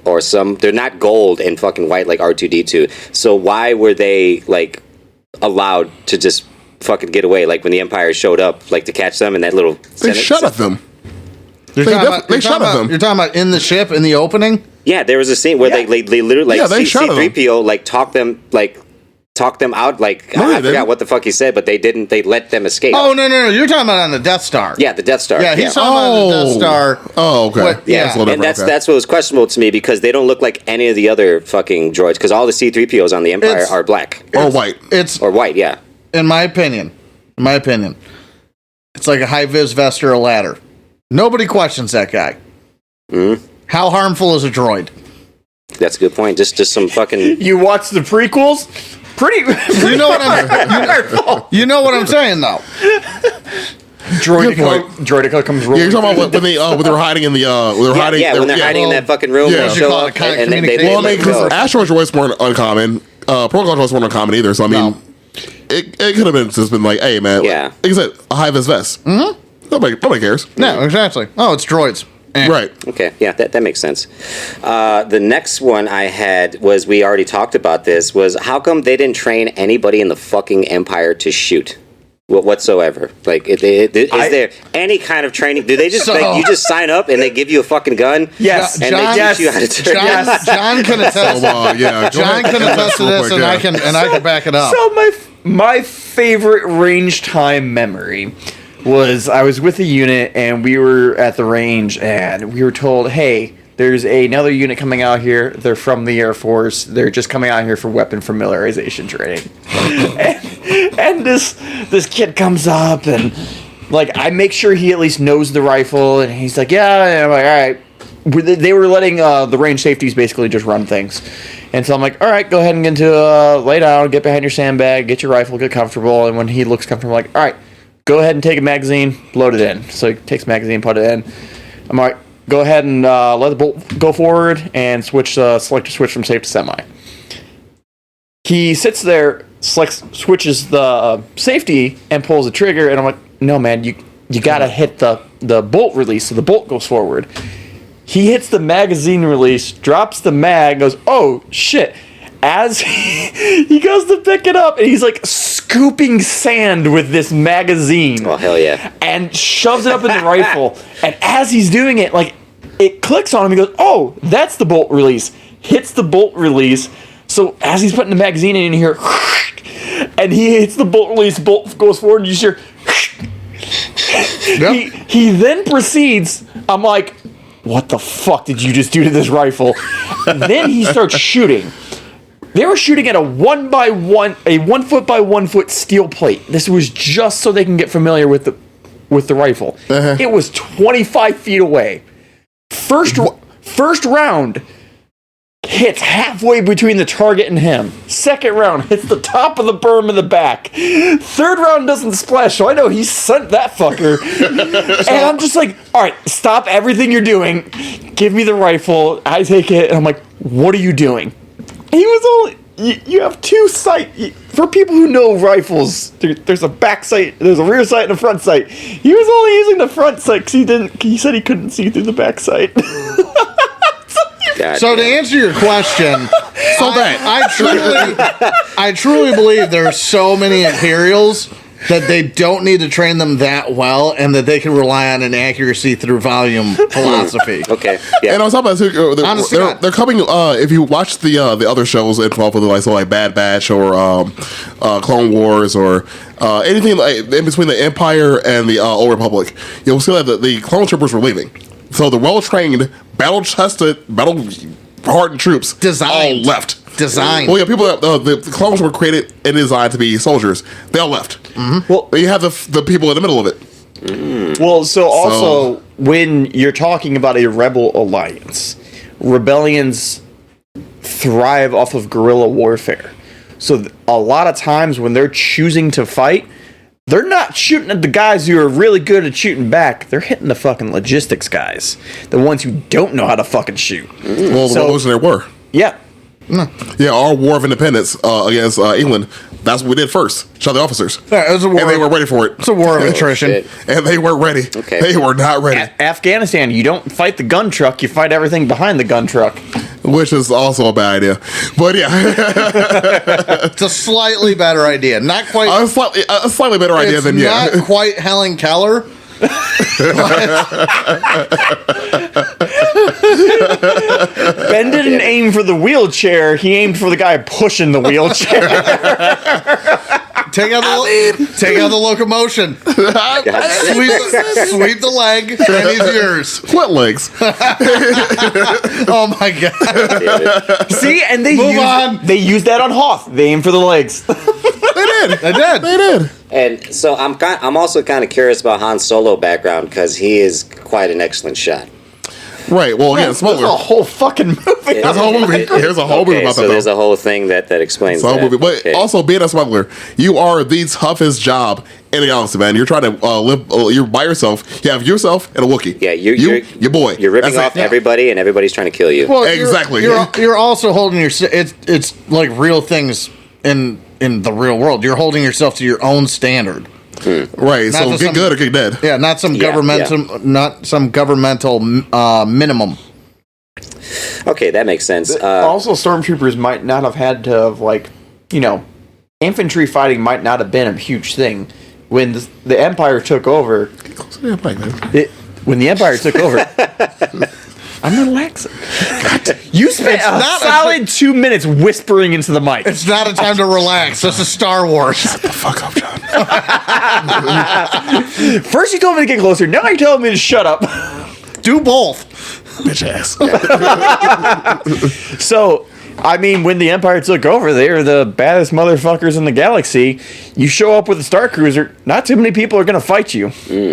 or they're not gold and fucking white like R2-D2. So why were they like allowed to just fucking get away? Like when the Empire showed up, like to catch them in that little.
They shot at them.
You're
They
talking
def-
about-
they
you're
shot
talking
at
about-
them.
You're talking about in the ship in the opening.
Yeah, there was a scene where they literally like
Yeah, they shot at them.
C-3PO like talked them out like
No,
I
they
forgot
didn't.
what the fuck he said, but they didn't. They let them escape.
Oh no, you're talking about on the Death Star.
Yeah, the Death Star.
Yeah, he's talking about the Death Star.
Oh, okay.
What-
Yeah,
That's a
little
and
different,
that's what was questionable to me because they don't look like any of the other fucking droids because all the C-3POs on the Empire
It's-
are black
Or white.
It's
or white. Yeah,
in my opinion, it's like a high vis vest or a ladder. Nobody questions that guy. How harmful is a droid?
that's a good point. Just some fucking.
You watch the prequels? Pretty
You know what you know what I'm saying though.
Good point.
Droidica comes
Yeah,
rolling.
you're talking about when they were hiding in the when they're
hiding in that fucking room,
Yeah.
they
What
you
show
call
up
it,
and they
communication.
Well, I mean,
let go.
because asteroid droids weren't uncommon. Protocol droids weren't uncommon either. So I mean,
No.
it could have been just been like, hey man,
Yeah.
like I said, a high vis vest. Mm-hmm. Nobody cares.
No, exactly. Oh, it's droids. Eh.
Right.
Okay, yeah, that makes sense. The next one I had was, we already talked about this, was how come they didn't train anybody in the fucking Empire to shoot? Whatsoever. Like, is there any kind of training? Do they just, like, you just sign up and they give you a fucking gun?
Yes.
And
John-
they teach you how to turn
John can attest.
Yeah.
John can attest to this, and I can back it up.
So my favorite range time memory was I was with a unit and we were at the range and we were told, hey, there's another unit coming out here. They're from the Air Force. They're just coming out here for weapon familiarization training. and this kid comes up and like I make sure he at least knows the rifle and he's like, yeah. And I'm like, all right. They were letting the range safeties basically just run things. And so I'm like, all right, go ahead and get into lay down, get behind your sandbag, get your rifle, get comfortable. And when he looks comfortable, I'm like, all right, go ahead and take a magazine, load it in. So he takes a magazine, put it in. I'm like, go ahead and let the bolt go forward and select a switch from safe to semi. He sits there, switches the safety, and pulls the trigger. And I'm like, no, man, you gotta hit the bolt release so the bolt goes forward. He hits the magazine release, drops the mag, goes, oh shit. As he goes to pick it up, and he's like scooping sand with this magazine.
Oh, hell yeah.
And shoves it up in the rifle. And as he's doing it, like, it clicks on him. He goes, oh, that's the bolt release. Hits the bolt release. So as he's putting the magazine in here, and he hits the bolt release, bolt goes forward, and you just hear,
Yep.
he then proceeds, I'm like, what the fuck did you just do to this rifle? Then he starts shooting. They were shooting at a 1 by 1 foot by 1 foot steel plate. This was just so they can get familiar with the rifle.
Uh-huh.
It was 25 feet away. First round hits halfway between the target and him. Second round hits the top of the berm in the back. Third round doesn't splash, so I know he sent that fucker. And I'm just like, all right, stop everything you're doing. Give me the rifle. I take it, and I'm like, what are you doing? He was only. You have two sight. For people who know rifles, there's a back sight, there's a rear sight, and a front sight. He was only using the front sight because he said he couldn't see through the back sight.
So to answer your question, I truly believe there are so many Imperials that they don't need to train them that well, and that they can rely on an accuracy through volume philosophy.
Okay. Yeah.
And on top of that, they're coming. If you watch the other shows involved with like Bad Batch or Clone Wars or anything like in between the Empire and the Old Republic, you'll see that the clone troopers were leaving. So the well-trained, battle-tested, battle-hardened troops all left. Well, yeah, people. The clones were created and designed to be soldiers. They all left. Mm-hmm. Well, you have the people in the middle of it.
Mm. Well, so also when you're talking about a rebel alliance, rebellions thrive off of guerrilla warfare. So a lot of times when they're choosing to fight, they're not shooting at the guys who are really good at shooting back. They're hitting the fucking logistics guys, the ones who don't know how to fucking shoot.
Well, those there were.
Yeah.
Yeah, our War of Independence against England, that's what we did first. Shot the officers.
Yeah, it was a war.
And they were ready for it.
It's a war of attrition.
And they weren't ready.
Okay.
They were not ready.
Afghanistan, you don't fight the gun truck, you fight everything behind the gun truck.
Which is also a bad idea. But yeah.
It's a slightly better idea. Not quite.
A slightly better idea than, yeah.
Not quite Helen Keller.
Ben didn't aim for the wheelchair, he aimed for the guy pushing the wheelchair.
Take out the locomotion. Sweep the leg, and he's yours.
What legs?
Oh my god.
See, and
on.
They used that on Hoth. They aimed for the legs.
They did.
And so I'm also kind of curious about Han's Solo background because he is quite an excellent shot.
Right. Well, again,
That's
smuggler.
a whole fucking movie.
That's a whole movie. Here's a whole movie about that.
So there's a whole thing that explains
It's a whole
that.
movie. But
Okay.
also, being a smuggler, you are the toughest job in the galaxy, man. You're trying to live. You're by yourself. You have yourself and a Wookiee.
Yeah,
your boy.
You're ripping
That's
off
it.
everybody, and everybody's trying to kill you.
Well,
Exactly.
You're also holding your. It's like real things in the real world. You're holding yourself to your own standard.
Right.
Not
So
to
get
some-
good or get dead.
Yeah, not some governmental minimum.
Okay, that makes sense.
Also, stormtroopers might not have had to have, like, infantry fighting might not have been a huge thing. When the Empire took over, when the Empire took over, I'm relaxing. You spent a solid 2 minutes whispering into the mic.
It's not a time to relax. This is Star Wars.
Shut the fuck up, John.
First you told me to get closer, now you're telling me to shut up.
Do both.
Bitch ass.
So, I mean, when the Empire took over, they were the baddest motherfuckers in the galaxy. You show up with a Star Cruiser, not too many people are going to fight you.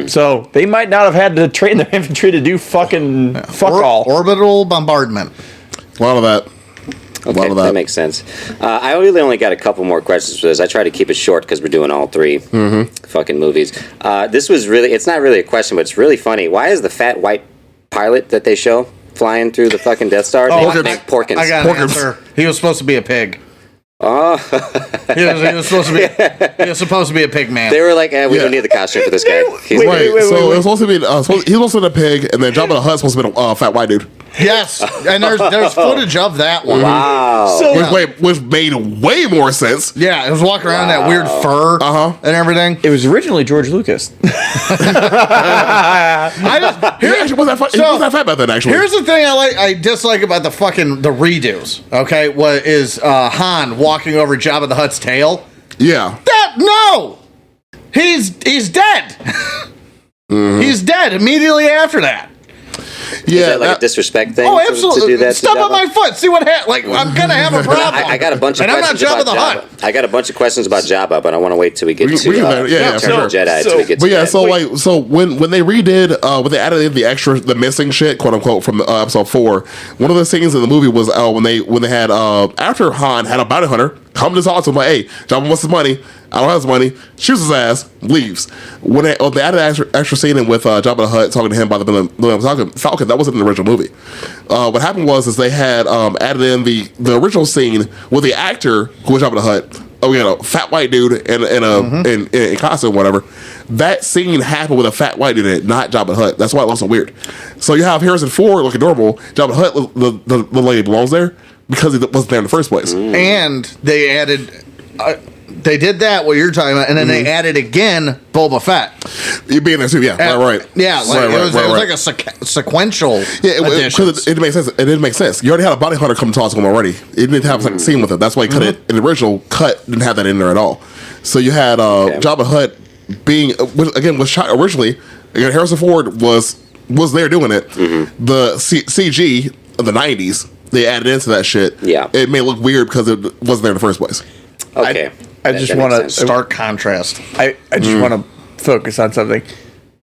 So, they might not have had to train their infantry to do fuck all.
Orbital bombardment.
A lot of that.
Okay, that makes sense. I really only got a couple more questions for this. I try to keep it short because we're doing all three fucking movies. This was really, it's not really a question, but it's really funny. Why is the fat white pilot that they show flying through the fucking Death Star? Named Porkins.
I got an answer. He was supposed to be a pig.
Oh,
he was supposed to be a pig man.
They were like, we don't need the costume for this guy. He's
Right. It was supposed to be. He was supposed to be a pig, and then Jabba the Hutt's supposed to be a fat white dude.
Yes, and there's footage of that one.
wow.
So
Which made way more sense.
Yeah, it was walking around in that weird fur and everything.
it was originally George Lucas.
He actually wasn't that fat back then. Actually,
Here's the thing I dislike about the redos. Okay, what is Han walking over Jabba the Hutt's tail?
yeah.
He's dead. He's dead immediately after that.
Is
Yeah,
that like a disrespect thing?
Oh,
to
absolutely.
do that
Step
to
on
Jabba?
my foot. See what happens. Like, I'm going to have a problem.
I got a bunch of
and I'm not
questions
Jabba
about
the
Jabba.
Hutt.
I got a bunch of questions about Jabba, but I want to wait till we get to
can- yeah,
Return of the Jedi. Till we get to
But yeah,
that.
so when they redid when they added in the missing shit, quote unquote, from episode 4, one of the scenes in the movie was when they had after Han had a bounty hunter come to talk to him like, hey, Jabba wants his money. I don't have his money. Shoots his ass, leaves. When they added extra scene in with Jabba the Hutt talking to him by the Millennium Falcon, that wasn't in the original movie. What happened was they had added in the original scene with the actor who was Jabba the Hutt. Oh, we had a fat white dude in costume, whatever. That scene happened with a fat white dude in it, not Jabba the Hutt. That's why it looks so weird. So you have Harrison Ford looking normal. Jabba the Hutt, the lady belongs there because he wasn't there in the first place.
And they added... they did that, what you're talking about, and then they added again Boba Fett.
You being there too, yeah, right.
Yeah, like, it was like a sequential
because it makes sense. It didn't make sense. You already had a bounty hunter come talk to him already. It didn't have a second scene with it. That's why he cut it. In the original cut, didn't have that in there at all. So you had Jabba the Hutt being was shot originally. Again, Harrison Ford was there doing it. The CG of the '90s they added into that shit.
Yeah,
it made it look weird because it wasn't there in the first place.
Okay.
I just want to
stark contrast.
I just want to focus on something.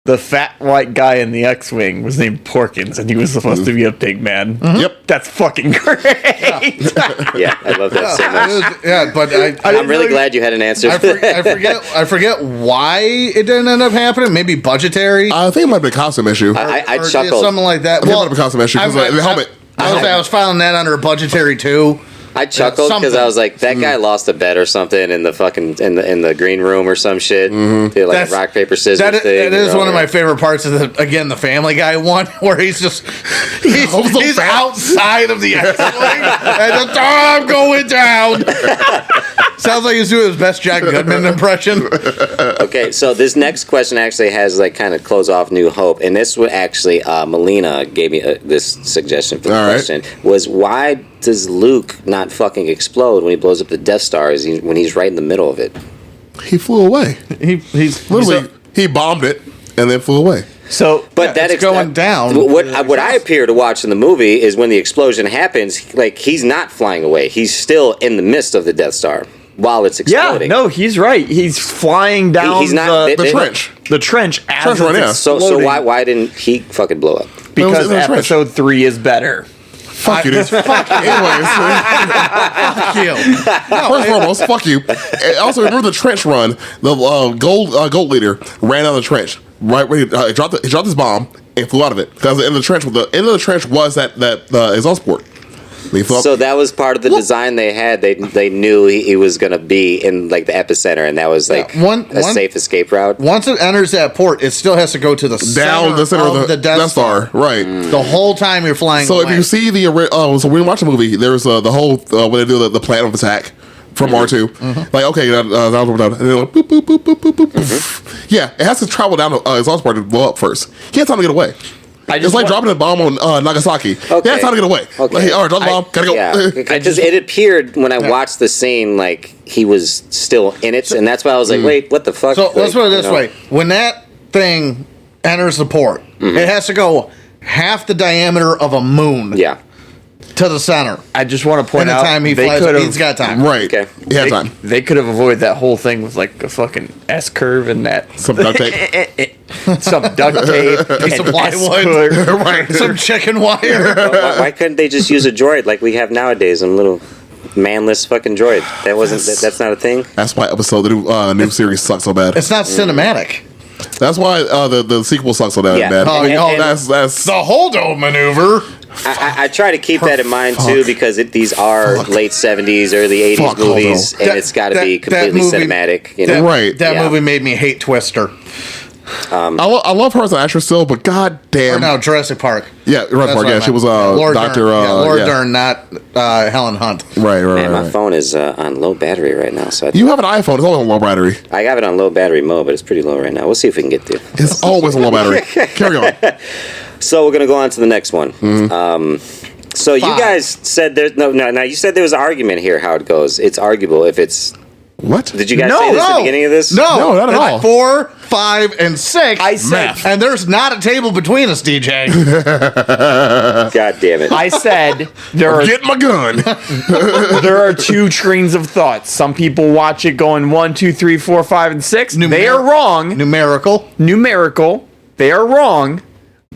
The fat white guy in the X-wing was named Porkins, and he was supposed to be a pig man.
Yep,
that's fucking great.
Yeah, I love that so much.
Yeah, but
I'm really glad you had an answer.
I forget why it didn't end up happening. Maybe budgetary.
I think it might have been a costume issue.
I
or
chuckled.
something like that.
I think it might have been a costume issue because the helmet.
I was filing that under budgetary too.
I chuckled because I was like, that guy lost a bet or something in the fucking in the green room or some shit. Did like a rock paper scissors thing.
That is one of my favorite parts of the Family Guy one, where he's he's outside of the X-wing and I'm going down. Sounds like he's doing his best Jack Goodman impression.
Okay, so this next question actually has like kind of close off New Hope, and this would actually Melina gave me this suggestion for the question was why does Luke not fucking explode when he blows up the Death Star when he's right in the middle of it?
He flew away.
He's
literally he bombed it and then flew away.
So,
but
it's going down.
What I appear to watch in the movie is when the explosion happens, like he's not flying away. He's still in the midst of the Death Star while it's exploding.
Yeah, no, he's right. He's flying down
the trench.
The trench as
trench run, yeah.
So why didn't he fucking blow up?
Because episode 3 is better.
Fuck you, dude. Fuck you. Anyways.
Fuck you.
First and foremost, fuck you. And also, remember the trench run? The gold leader ran out of the trench. Right when he dropped his bomb and flew out of it. Because the end of the trench, was that exhaust port.
So that was part of the design they had. They knew he was going to be in like the epicenter, and that was like a safe escape route.
Once it enters that port, it still has to go to the center of the Death Star.
Right.
The whole time you're flying.
So if you see so when you watch the movie, there's the whole when they do the plan of attack from R2, like okay, and then like boop boop boop boop boop boop. Yeah, it has to travel down the exhaust port to blow up first. He had time to get away. It's like dropping a bomb on Nagasaki. Okay. Yeah, it's time to get away.
Okay.
Like, all right, drop the bomb. Gotta go.
Yeah. Because it appeared when I watched the scene like he was still in it, and that's why I was like, wait, what the fuck?
So let's put it this way. When that thing enters the port, it has to go half the diameter of a moon.
Yeah.
To the center.
I just want to point out
time he flies, he's got time.
Right.
Okay.
He had time.
They could have avoided that whole thing with like a fucking S curve and that
some duct tape,
some duct tape,
some plywood,
right?
Some chicken wire.
Why couldn't they just use a droid like we have nowadays? A little manless fucking droid. That's not a thing.
That's why the new series sucks so bad.
It's not cinematic.
That's why the sequel sucks so damn
Yeah.
bad.
Oh, and
that's
The Holdo maneuver.
I try to keep that in mind too because these are late 70s, early 80s
Fuck,
movies,
Holdo.
and it's got to be
That
completely
movie-
cinematic. You know,
Right.
That
Yeah.
movie made me hate Twister.
I love her as an actress still, but god
Or
damn.
no, Jurassic Park.
Yeah, Jurassic
That's
Park.
what I
Yeah, she
meant.
was
Laura
Doctor.
Dern. Laura
yeah.
Dern, not Helen Hunt.
Right.
Man, my phone is on low battery right now, so
You have an iPhone. It's only on low battery.
I have it on low battery mode, but it's pretty low right now. We'll see if we can get through.
It's always on low battery. Carry on.
So we're gonna go on to the next one. So you
Five.
guys said there's no. Now you said there was an argument here. How it goes? It's arguable if it's.
What?
Did you guys say this at the beginning of this?
No, not at
It's
all.
4, 5, and 6.
I said-
Math.
And there's not a table between us, DJ.
God damn it!
I said there
Get my gun.
are two trains of thought. Some people watch it going 1, 2, 3, 4, 5, and 6. They are wrong.
Numerical.
Numerical. They are wrong.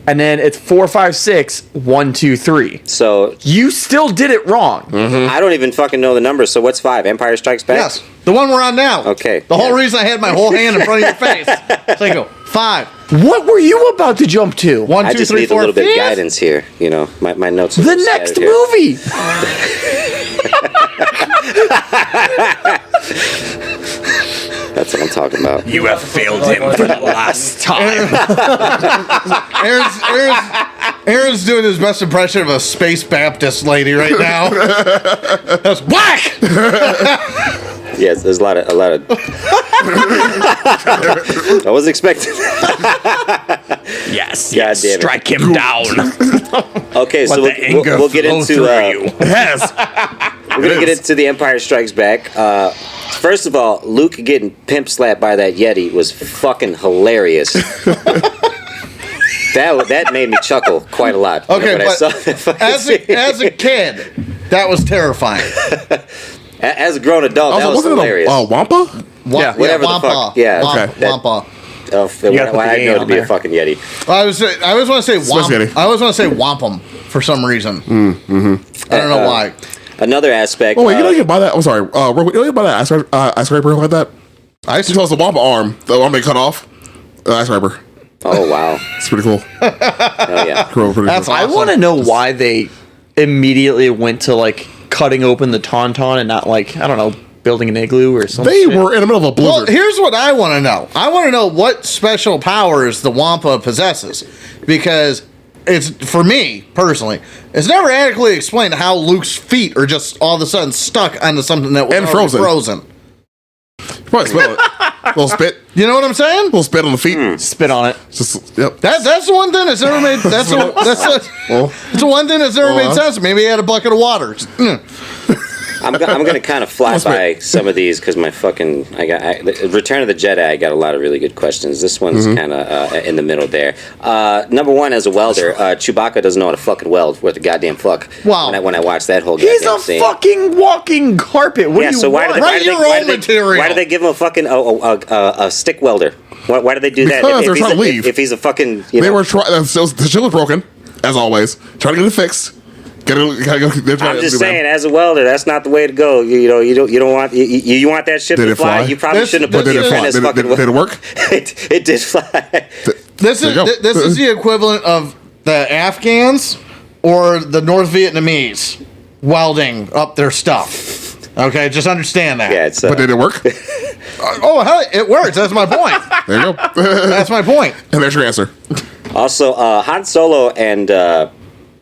And then it's 4, 5, 6, 1, 2, 3.
So
You still did it wrong.
I don't even fucking know the numbers. So what's 5? Empire Strikes Back.
Yes. The one we're on now.
Okay,
The whole
yeah.
reason I had my whole hand in front of your face. So I go, 5,
What were you about to jump to?
1,
I
2,
just
3,
need
4,
a little bit of
5.
guidance here. You know, my notes. Are
The
a little
next
scattered here.
movie.
That's what I'm talking about.
You have failed him for the last time.
Aaron's doing his best impression of a space Baptist lady right now. That's whack!
Yes, there's a lot of. I wasn't expecting.
Yes.
God damn it.
Strike him down.
Okay, so
Let the anger
we'll get
flow
into.
through you.
Yes.
We're gonna get into the Empire Strikes Back. First of all, Luke getting pimp slapped by that Yeti was fucking hilarious. That made me chuckle quite a lot.
Okay,
when I
but
saw that fucking
as a kid, that was terrifying.
as a grown adult, that was
wasn't
hilarious.
it a Wampa?
Yeah.
Whatever the
Wampa.
fuck. Yeah,
Wampa.
okay.
Wampa.
Oh,
You gotta put
I
the A
know to
on
be a
there.
fucking Yeti.
I always want to say wamp.
Yeti.
I always want to say wampum for some reason. I don't know why.
Another aspect.
Oh wait, you don't get buy that. I'm sorry. You don't get buy that ice scraper like that.
Ice.
She tells the Wampa arm. The arm they cut off. Ice scraper.
Oh wow.
It's pretty cool.
Oh yeah.
Pretty
That's
cool.
I
awesome.
want to know why they immediately went to like cutting open the tauntaun and not like, I don't know, building an igloo or something.
They were in the middle of a
Well,
blizzard.
here's what I want to know. I want to know what special powers the Wampa possesses, because it's, for me personally, it's never adequately explained how Luke's feet are just all of a sudden stuck onto something that was
And
already
frozen. Probably spit on it. Little spit.
You know what I'm saying?
Little spit on the feet.
Spit on it.
Just yep.
That's the one thing that's never made. That's the
Well,
one thing that's never made sense. Maybe he had a bucket of water.
I'm gonna kind of fly by some of these because my fucking Return of the Jedi. I got a lot of really good questions. This one's kind of in the middle there. Number one, as a welder, Chewbacca doesn't know how to fucking weld worth a goddamn fuck.
Wow.
When I watched that whole
He's
goddamn
a
scene.
fucking walking carpet. What
Yeah,
do you
so why
want?
do they,
Write your own material.
Why do they give him a fucking a stick welder? Why do they do that?
Because they're
he's
trying to
a-
leave.
If he's a fucking,
they were trying. The shit was broken, as always. Trying to get it fixed. Gotta go.
I'm just saying, as a welder, that's not the way to go. You don't want you want that ship
Did
to
it
fly.
fly?
You probably
This-
shouldn't
but
have put
did
your
it fly?
apprentice
Did
fucking.
it work?
It did fly.
This
There you go.
is the equivalent of the Afghans or the North Vietnamese welding up their stuff. Okay, just understand that.
Yeah, it's.
But did it work?
Oh, hell, it works. That's my point.
There you go.
That's my point.
And there's your answer.
Also, Han Solo and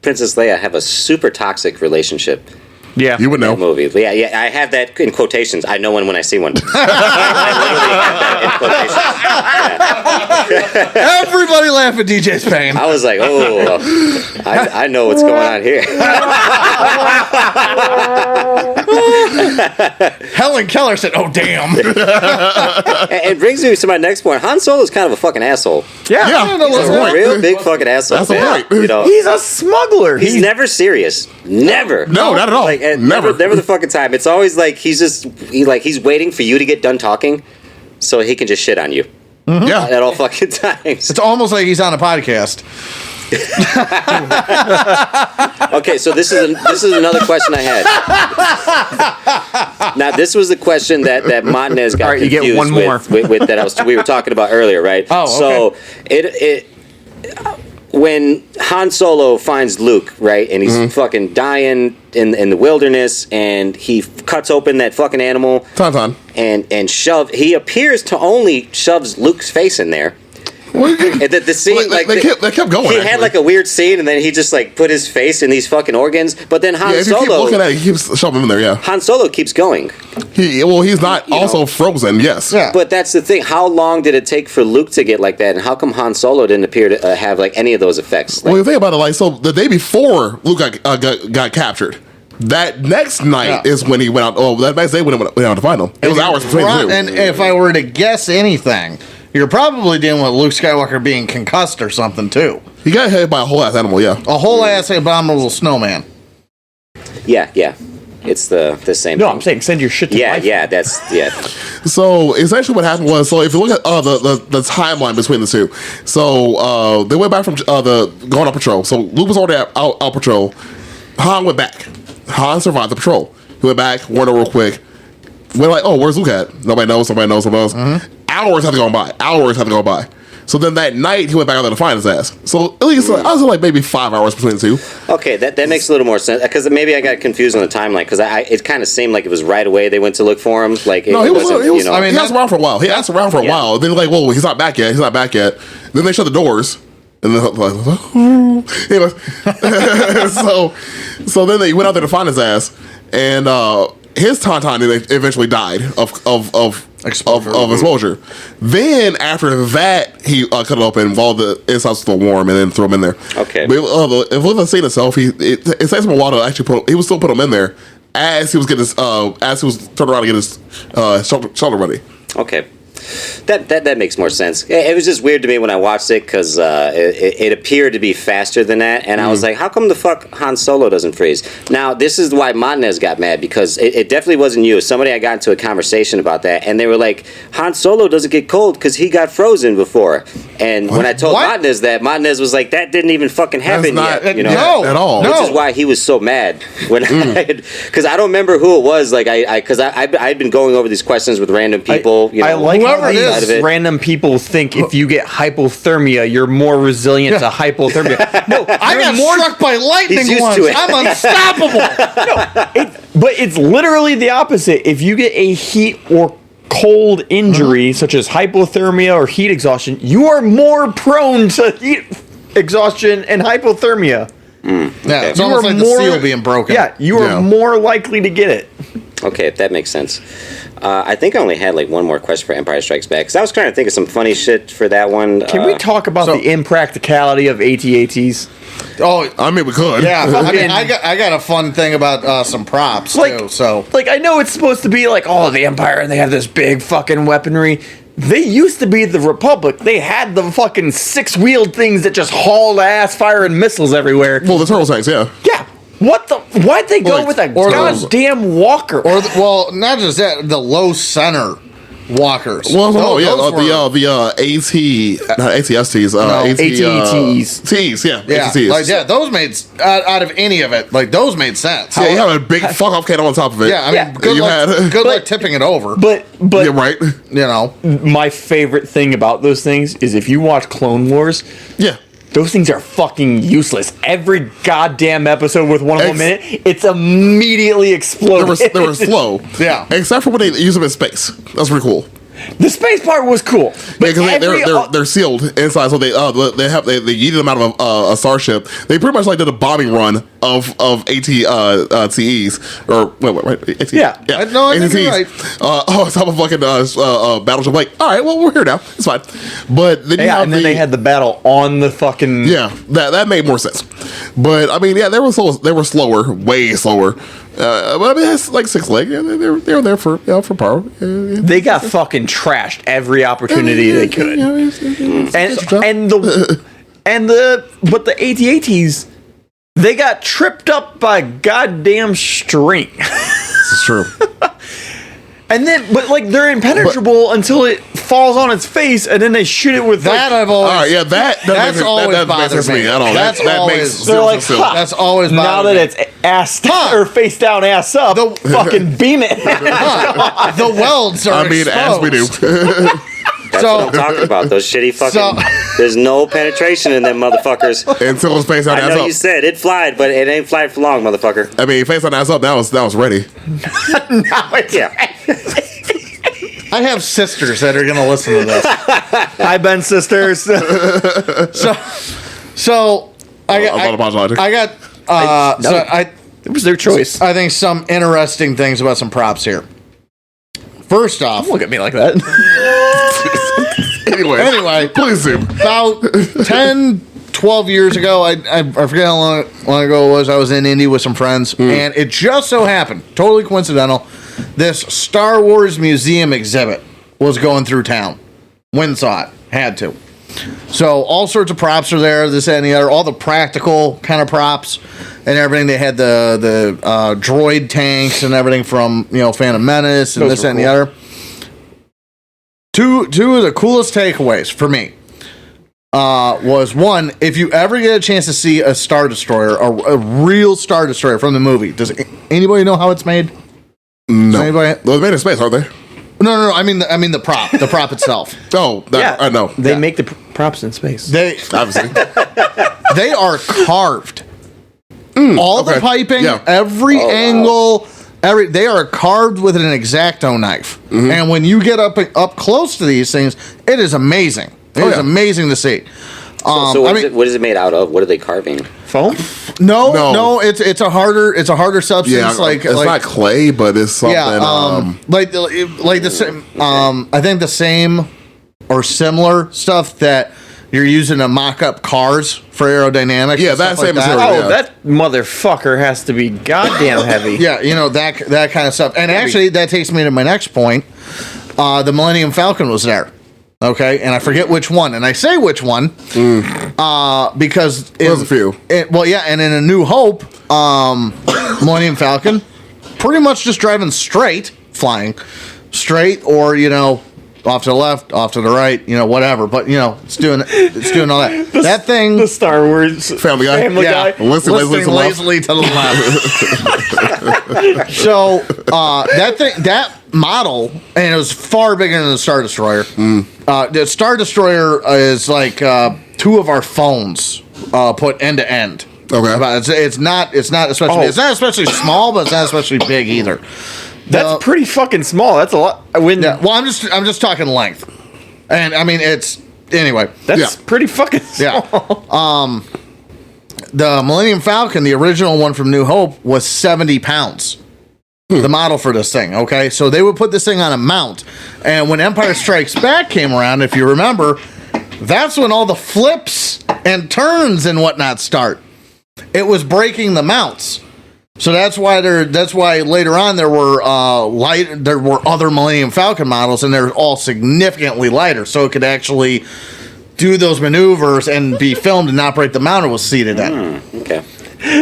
Princess Leia have a super toxic relationship.
Yeah.
You would know.
Movie. Yeah, I have that in quotations. I know one when I see one. I literally have that in quotations.
Everybody laugh at DJ's pain.
I was like, oh, I know what's going on here.
Helen Keller said, "Oh damn."
It brings me to my next point. Han Solo is kind of a fucking asshole.
Yeah.
Yeah,
no,
that's
He's
the
a
point.
real big fucking asshole.
That's the
man.
point.
You know,
He's a smuggler.
he's never serious. Never.
No, not at all.
Like
Never.
never the fucking time. It's always like he's waiting for you to get done talking, so he can just shit on you
Yeah.
at all fucking times.
It's almost like he's on a podcast.
Okay, so this is another question I had. Now, this was the question that Montanez got
All right, you
confused
get one more.
with that we were talking about earlier, right?
Oh,
So it when Han Solo finds Luke, right, and he's fucking dying in the wilderness, and he cuts open that fucking animal,
Tauntaun.
and he appears to only shoves Luke's face in there. And the scene,
Well, they kept going.
He
actually.
had like a weird scene, and then he just like put his face in these fucking organs. But then Han
if you keep
Solo,
looking at it, he keeps shoving him in there. Yeah.
Han Solo keeps going.
He's not also frozen. Yes.
Yeah.
But that's the thing. How long did it take for Luke to get like that, and how come Han Solo didn't appear to have like any of those effects?
Well, you think about it, like, so the day before Luke got captured, that next night is when he went out. Oh, that next day when he went out to find him. It was hours between the two.
And if I were to guess anything, you're probably dealing with Luke Skywalker being concussed or something too.
He got hit by a whole ass animal. Yeah.
A whole ass abominable snowman.
Yeah, it's the same.
No,
thing.
I'm saying send your shit to life.
So essentially, what happened was, so if you look at the timeline between the two, so they went back from going on patrol. So Luke was already out patrol. Han went back. Han survived the patrol. He went back, went over real quick. We're like, oh, where's Luke at? Nobody knows. Hours have to go by. So then that night, he went back out there to find his ass. So at least I was like maybe 5 hours between the two.
Okay, that makes a little more sense, because maybe I got confused on the timeline, because it kind of seemed like it was right away they went to look for him. Like
No, he was.
you know,
I mean, he asked around for a while. Then like, whoa, he's not back yet. Then they shut the doors. And then anyway, so then they went out there to find his ass, and his tauntaun eventually died of exposure. Then after that, he cut it open while the inside's still warm, and then threw him in there.
Okay.
But if with the scene itself, it takes him a while to actually he would still put him in there as he was getting his as he was turning around to get his shoulder ready.
Okay. That makes more sense. It was just weird to me when I watched it, because it appeared to be faster than that, and I was like, how come the fuck Han Solo doesn't freeze? Now, this is why Montanez got mad, because it definitely wasn't you. Somebody I got into a conversation about that, and they were like, Han Solo doesn't get cold because he got frozen before. And when I told Montanez that, Montanez was like, that didn't even fucking happen yet. You know?
No,
at all.
Which is why he was so mad when because I don't remember who it was. Like I'd been going over these questions with random people.
I like
whoever
how
it is.
these random people think if you get hypothermia, you're more resilient to hypothermia. No,
I got struck by lightning
He's used
once.
to it.
I'm unstoppable.
but it's literally the opposite. If you get a heat or cold injury, such as hypothermia or heat exhaustion, you are more prone to heat exhaustion and hypothermia.
Yeah, it's
You
almost
are
like the seal being broken.
Yeah, you are more likely to get it.
Okay, that makes sense. I think I only had like one more question for Empire Strikes Back, because I was trying to think of some funny shit for that one.
Can we talk about the impracticality of AT-ATs?
Oh,
I mean, we could.
yeah. I mean, I got a fun thing about some props too. So
like, I know it's supposed to be like, oh, the Empire, and they have this big fucking weaponry. They used to be the Republic. They had the fucking 6-wheeled things that just hauled ass firing missiles everywhere.
Well, the turtle tanks, yeah.
Yeah. What the? Why'd they go with a goddamn walker?
well, not just that, the low center walkers.
Well,
Those were-
the AT, not ATSTs,
AT-ATs.
Ts, yeah,
yeah,
ATs.
like those made out of any of it. Like those made sense.
Yeah, you have a big fuck off cannon on top of it.
Yeah, I mean,
Yeah.
good
You
luck,
had-
good luck tipping it over.
But
Yeah, right.
you know,
my favorite thing about those things is if you watch Clone Wars,
Yeah.
those things are fucking useless. Every goddamn episode with one of them in it, it's immediately exploded.
They were slow.
Yeah.
Except for when they use them in space. That's pretty cool.
The space part was cool, but
Yeah, because they're sealed inside, so they yeeted them out of a starship. They pretty much like did a bombing run of AT-TEs or wait, AT,
Yeah.
No, I think you're right.
On top of fucking battleship. Like, all right, well, we're here now. It's fine. But then you have
and then they had the battle on the fucking
that made more sense. But I mean, they were slower, way slower. But I mean, that's like 6 legs. Yeah, they were there for power.
They got fucking trashed every opportunity they could. But the AT-ATs, they got tripped up by goddamn string.
This is true.
And then, but like they're impenetrable until it falls on its face, and then they shoot it with
That
like,
I've always.
All right, yeah, that
always bothered me.
I don't know.
That's
That
always-
makes
they're like,
sense.
ha,
That's always
now
bothered
that
me.
it's ass down or face down, ass up, fucking beam it.
The welds are
I mean, as we do.
That's what I'm talking about. Those shitty fucking. There's no penetration in them motherfuckers.
Until it's face down,
I
ass
know
up.
you said it flied, but it ain't flied for long, motherfucker.
I mean, face down, ass up. That was ready.
Yeah.
I have sisters that are going to listen to this.
Hi, Ben sisters.
So I
I'm not apologizing.
It was their choice.
I think some interesting things about some props here. First off,
Look at me like that.
Anyway, please do.
about 10, 12 years ago, I forget how long ago it was, I was in Indy with some friends, and it just so happened, totally coincidental, this Star Wars museum exhibit was going through town. Went and saw it. Had to. So all sorts of props are there, this and the other, all the practical kind of props and everything. They had the droid tanks and everything from, Phantom Menace and
Those
this
were
and the
cool.
other. Two of the coolest takeaways for me was one, if you ever get a chance to see a Star Destroyer, a real Star Destroyer from the movie, does anybody know how it's made?
No.
Anybody?
Those made in space, aren't they?
No. I mean the prop itself.
Oh, I know.
They make the props in space.
They
Obviously.
they are carved. All the
okay.
piping,
Yeah.
every angle, they are carved with an X-Acto knife. And when you get up close to these things, it is amazing. It is amazing to see.
So what is it made out of? What are they carving?
Foam?
No, it's a harder substance.
Yeah,
like
it's not clay, but it's something.
like the same. I think the same or similar stuff that you're using to mock up cars for aerodynamics.
Yeah,
and
that
stuff
same
like
material.
Oh,
Yeah.
that motherfucker has to be goddamn heavy.
Yeah, that kind of stuff. And actually, that takes me to my next point. The Millennium Falcon was there. Okay, and I forget which one, and I say which one because
There's a few.
and in A New Hope, Millennium Falcon, pretty much just driving flying straight, or off to the left, off to the right, whatever. But it's doing all that. That thing,
The Star Wars
Family Guy.
Guy.
Listen,
lazily to the left. So that model, and it was far bigger than the Star Destroyer. The Star Destroyer is like two of our phones put end to end.
Okay.
It's not especially it's not especially small, but it's not especially big either.
That's pretty fucking small. That's a lot.
Yeah. Well, I'm just talking length, and I mean anyway.
That's pretty fucking small.
Yeah. The Millennium Falcon, the original one from New Hope, was 70 pounds. The model for this thing, okay? So they would put this thing on a mount. And when Empire Strikes Back came around, if you remember, that's when all the flips and turns and whatnot start. It was breaking the mounts. So that's why later on there were other Millennium Falcon models, and they're all significantly lighter, so it could actually do those maneuvers and be filmed and not break the mount it was seated in.
Okay.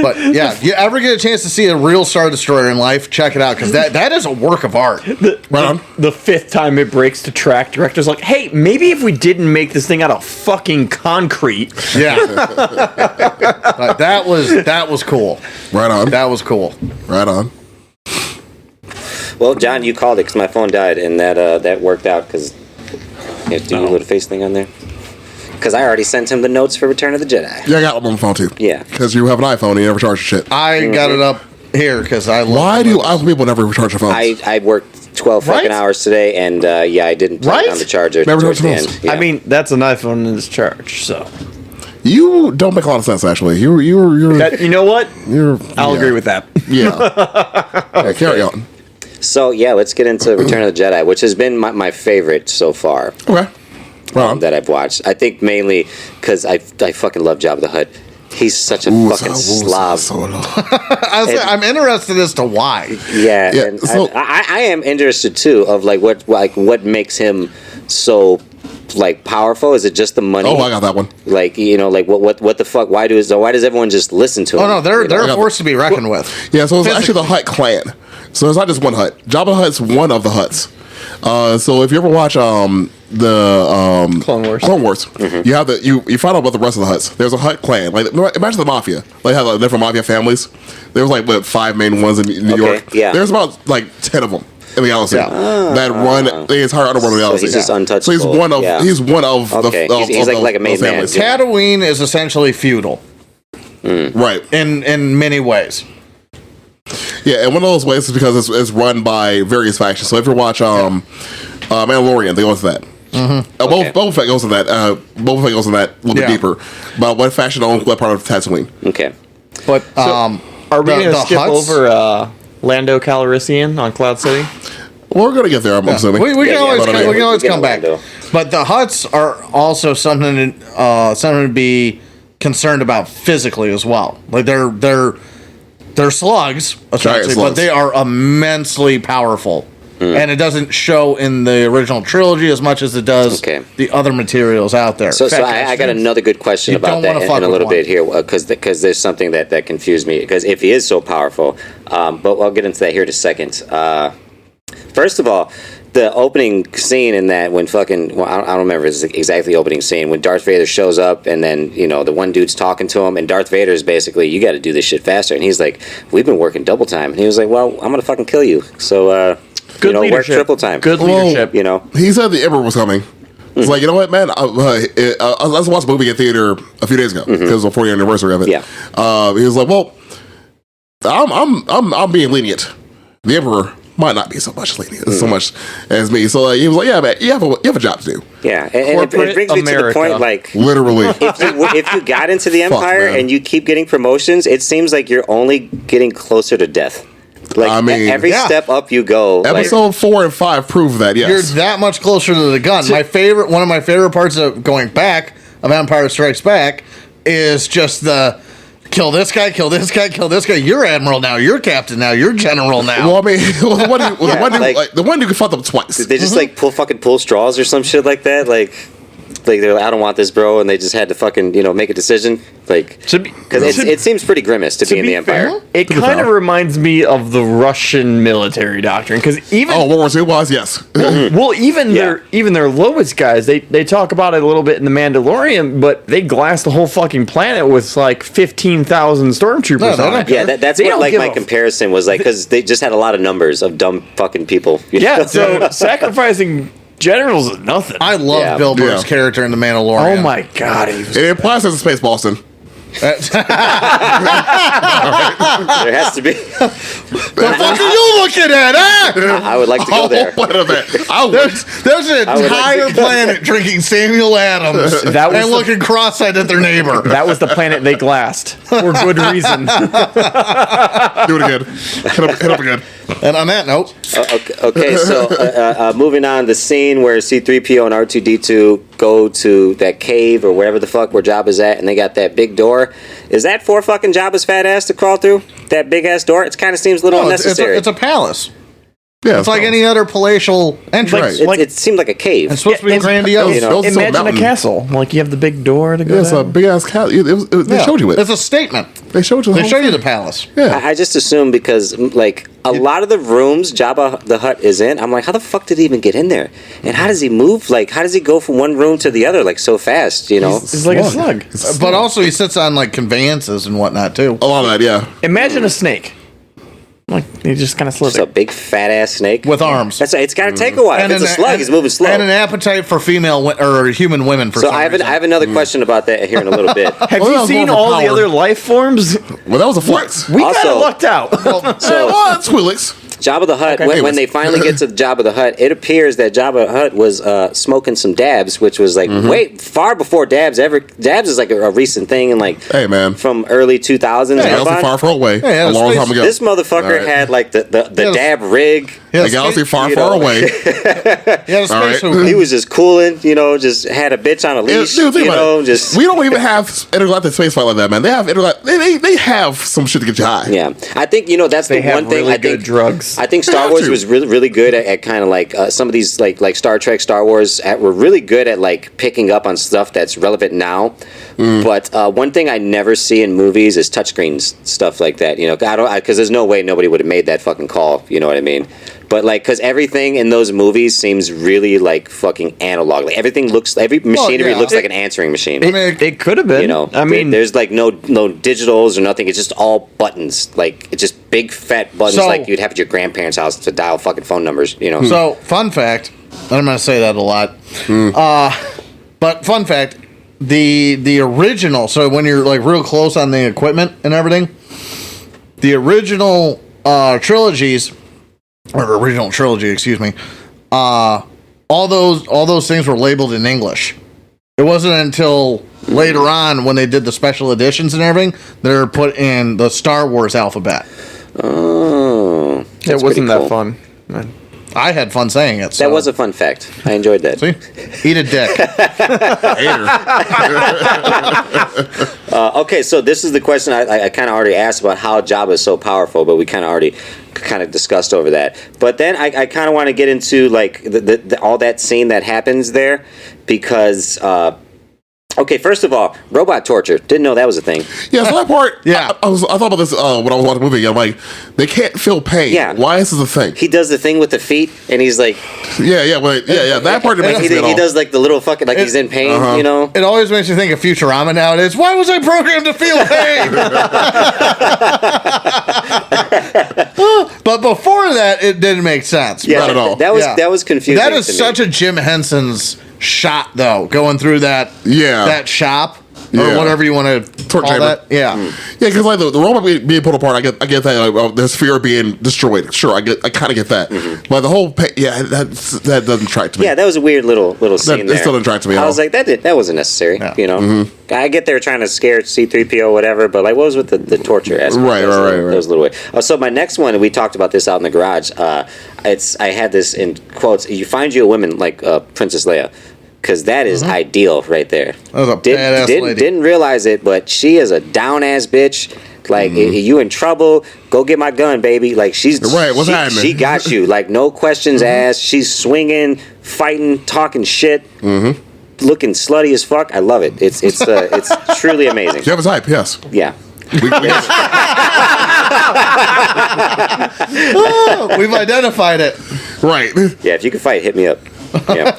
But yeah, if you ever get a chance to see a real Star Destroyer in life, check it out, because that is a work of art.
The fifth time it breaks to track, director's like, hey, maybe if we didn't make this thing out of fucking concrete.
Yeah. But that was cool.
Right on.
That was cool.
Right on.
Well, John, you called it because my phone died, and that worked out because you have to do a little face thing on there. Because I already sent him the notes for Return of the Jedi.
Yeah, I got one on the phone too.
Yeah.
Because you have an iPhone and you never charge your shit.
I got it up here because I love
Why do iPhone people never charge their phones?
I worked 12 fucking
Right?
hours today, and I didn't plug it
Right?
on the charger
Never
towards
touched
the
phones.
end. Yeah.
I mean, that's an iPhone in its charge, so.
You don't make a lot of sense, actually. You're
You know what? I'll
yeah.
agree with that.
Yeah. Yeah, carry on.
So, yeah, let's get into Return of the Jedi, which has been my favorite so far.
Okay.
That I've watched. I think mainly because I fucking love Jabba the Hutt. He's such a fucking slob.
I'm interested as to why.
Yeah,
Yeah,
and
so-
I am interested too of what makes him so powerful. Is it just the money?
Oh, I got that one.
What the fuck? Why does everyone just listen to him?
Oh no, they're
You know?
a force to be reckoned with.
Yeah, so it's actually the Hutt clan. So it's not just one Hutt. Jabba the Hutt's one of the Hutts. So if you ever watch
Clone Wars.
You have you find out about the rest of the Hutts. There's a Hutt clan. Like imagine the mafia. They have like, different mafia families. There was like what 5 main ones in New York.
Yeah.
There's about like 10 of them in the galaxy that run the entire underworld of the galaxy.
He's just untouchable.
So he's one of
Okay. He's like a main man.
Tatooine is essentially feudal,
right?
in many ways.
Yeah, and one of those ways is because it's run by various factions. So if you watch Mandalorian, they go into that. Boba Fett goes into that. Boba Fett goes into that a little bit deeper. But what faction owns what part of Tatooine?
Okay.
But are we going to skip over Lando Calrissian on Cloud City?
Well, we're going to get there, I'm assuming.
We can always come back.
Lando.
But the Hutts are also something to be concerned about physically as well. Like they're slugs, essentially, but they are immensely powerful. And it doesn't show in the original trilogy as much as it does the other materials out there.
So I got another good question about that in a little bit here, because there's something that confused me. Because if he is so powerful, but I'll get into that here in a second. First of all, the opening scene in that when I don't remember exactly the opening scene when Darth Vader shows up and then the one dude's talking to him and Darth Vader is basically, you got to do this shit faster, and he's like, we've been working double time, and he was like, well, I'm gonna fucking kill you, so
good leadership.
work triple time.
Good leadership.
He said the Emperor was coming. It's like, you know what, man? Let's watch the movie in theater a few days ago because it was the 40th anniversary of it.
Yeah.
He was like, well, I'm being lenient. The Emperor might not be so much lenient so much as me. So he was like, yeah, man, you have a job to do.
Yeah, and it brings me to the point, like,
literally,
if you got into the Empire and you keep getting promotions, it seems like you're only getting closer to death. Like, I mean, every step up you go.
Episode 4 and 5 prove that. Yes,
you're that much closer to the gun. One of my favorite parts of going back of Empire Strikes Back is just the kill this guy, kill this guy, kill this guy. You're admiral now. You're captain now. You're general now.
Well, I mean, the one dude can fuck them twice.
Did they just like pull straws or some shit like that? Like they're like, I don't want this, bro, and they just had to fucking make a decision, like, because it seems pretty grimace to be in the Empire.
It kind of reminds me of the Russian military doctrine, because even
World War II was
even their lowest guys, they talk about it a little bit in the Mandalorian, but they glass the whole fucking planet with like 15,000 stormtroopers on it.
Yeah, that's what like my comparison was like, because they just had a lot of numbers of dumb fucking people.
Yeah, so sacrificing generals is nothing.
I love Bill Burr's character in The Mandalorian.
Oh my god,
it implies there's a space Boston.
There has to be.
The fuck are you looking at, huh?
I would like to go there.
There's an entire planet drinking Samuel Adams and looking cross-eyed at their neighbor.
That was the planet they glassed for good reason.
Do it again. Hit up again.
And on that note,
okay, so moving on, the scene where C-3PO and R2-D2 go to that cave or wherever the fuck where Jabba's at, and they got that big door. Is that for fucking Jabba's fat ass to crawl through that big ass door? It kind of seems a little unnecessary.
It's a palace.
Yeah,
it's like any other palatial entrance.
It seemed like a cave.
It's supposed to be grandiose.
Imagine a castle. Like, you have the big door to go down.
It's a big ass castle. They showed you it.
It's a statement.
They showed you.
They show you the palace.
Yeah.
I just assume because like a lot of the rooms Jabba the Hutt is in, I'm like, how the fuck did he even get in there? And how does he move? Like, how does he go from one room to the other like so fast?
He's like a slug.
But also he sits on like conveyances and whatnot too.
A lot of that, yeah.
Imagine a snake. Like, he just kind of slips.
It's a big fat ass snake
with arms.
It's got to take a while. It's a slug. He's moving slow.
And an appetite for female or human women. For
so I have another question about that here in a little bit.
Have you seen all the other life forms?
Well, that was a flex.
We kind of lucked out.
Twilix.
Jabba the Hutt, when they finally get to Jabba the Hutt, it appears that Jabba the Hutt was smoking some dabs, which was like way far before dabs ever. Dabs is like a recent thing, and like from early 2000s.
Galaxy far away, a long time ago.
This motherfucker had like the dab rig.
The galaxy far away.
He was just cooling, just had a bitch on a leash.
Dude, we don't even have intergalactic spaceflight like that, man. They have they have some shit to get you high.
Yeah, I think that's the one thing.
I think drugs.
I think Star Wars was really good at kind of like some of these like Star Trek, Star Wars were really good at like picking up on stuff that's relevant now. But one thing I never see in movies is touchscreens, stuff like that. Because there's no way nobody would have made that fucking call. You know what I mean? But like, because everything in those movies seems really like fucking analog. Like everything looks, every machinery looks like an answering machine.
It could have been.
You know,
I mean,
there's like no digitals or nothing. It's just all buttons. Like it's just big fat buttons, like you'd have at your grandparents' house to dial fucking phone numbers. You know.
So fun fact, and I'm going to say that a lot. But fun fact, the original. So when you're like real close on the equipment and everything, the original trilogies. Or original trilogy, excuse me. All those things were labeled in English. It wasn't until later on when they did the special editions and everything that they were put in the Star Wars alphabeet.
Oh,
it wasn't that fun.
I had fun saying it. So.
That was a fun fact. I enjoyed that.
See? Eat a dick.
Okay, so this is the question I kind of already asked about how Jabba is so powerful, but we kind of already discussed over that. But then I kind of want to get into like the all that scene that happens there because. Okay, first of all, robot torture. Didn't know that was a thing.
Yeah, so that part.
Yeah.
I thought about this when I was watching the movie. I'm like, they can't feel pain.
Yeah.
Why is this a thing?
He does the thing with the feet, and he's like,
Yeah. That part didn't make sense at all.
he does like the little fucking like he's in pain, you know.
It always makes me think of Futurama nowadays. Why was I programmed to feel pain? But before that, it didn't make sense.
Yeah,
Not at all.
That was confusing.
That is
to me.
such a Jim Henson's shot, though, going through that shop or whatever you want to call
chamber.
that. Yeah,
because like the robot being pulled apart, I get that. Like, there's fear of being destroyed. Sure, I kind of get that. But the whole, that doesn't track to me.
Yeah, that was a weird little scene there.
It still didn't track to me.
I was like, that wasn't necessary.
Yeah.
You know, I get they were trying to scare C-3PO or whatever, but like, what was with the torture aspect?
Right.
That was a little weird. So my next one, we talked about this out in the garage. I had this in quotes. You find you a woman like Princess Leia. Because that is ideal right there.
That was a badass lady.
Didn't realize it, but she is a down-ass bitch. Like, you in trouble, go get my gun, baby. Like,
what's happening?
She got you. Like, no questions asked. She's swinging, fighting, talking shit, looking slutty as fuck. I love it. It's truly amazing.
Jabba's hype, yes.
Yeah.
We've identified it.
Right.
Yeah, if you can fight, hit me up. Yeah.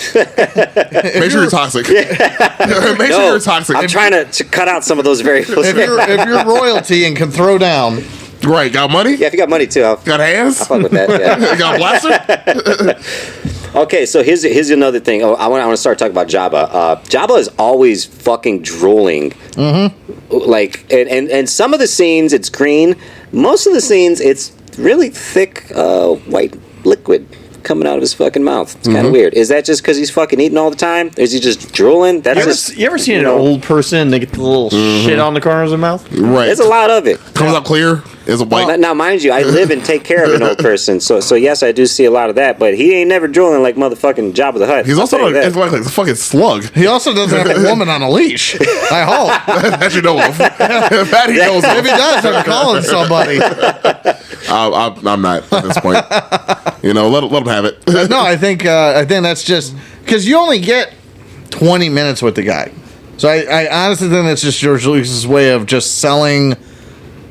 Make sure you're toxic. Make sure you're toxic.
I'm trying to cut out some of those variables.
If you're royalty and can throw down,
Right, got money?
Yeah, if you got money too, I'll
Got hands?
fuck with that. Yeah.
Got a blaster?
Okay, so here's another thing. I want to start talking about Jabba. Jabba is always fucking drooling. Like, and some of the scenes it's green. Most of the scenes it's really thick white liquid coming out of his fucking mouth. It's kind of weird. Is that just because he's fucking eating all the time? Or is he just drooling?
You ever seen an old person? They get the little shit on the corners of their mouth.
Right.
There's a lot of it.
Comes out clear. Is a white.
Now, mind you, I live and take care of an old person, so yes, I do see a lot of that. But he ain't never drooling like motherfucking Jabba the Hutt.
He's
I'll
also
tell you that.
like a fucking slug.
he also doesn't have a woman on a leash. I hope.
That you know of. That he knows
If he
of.
does, I'm calling somebody.
I'm not at this point. You know, let him have it.
No, I think that's just because you only get 20 minutes with the guy. So I honestly think that's just George Lucas's way of just selling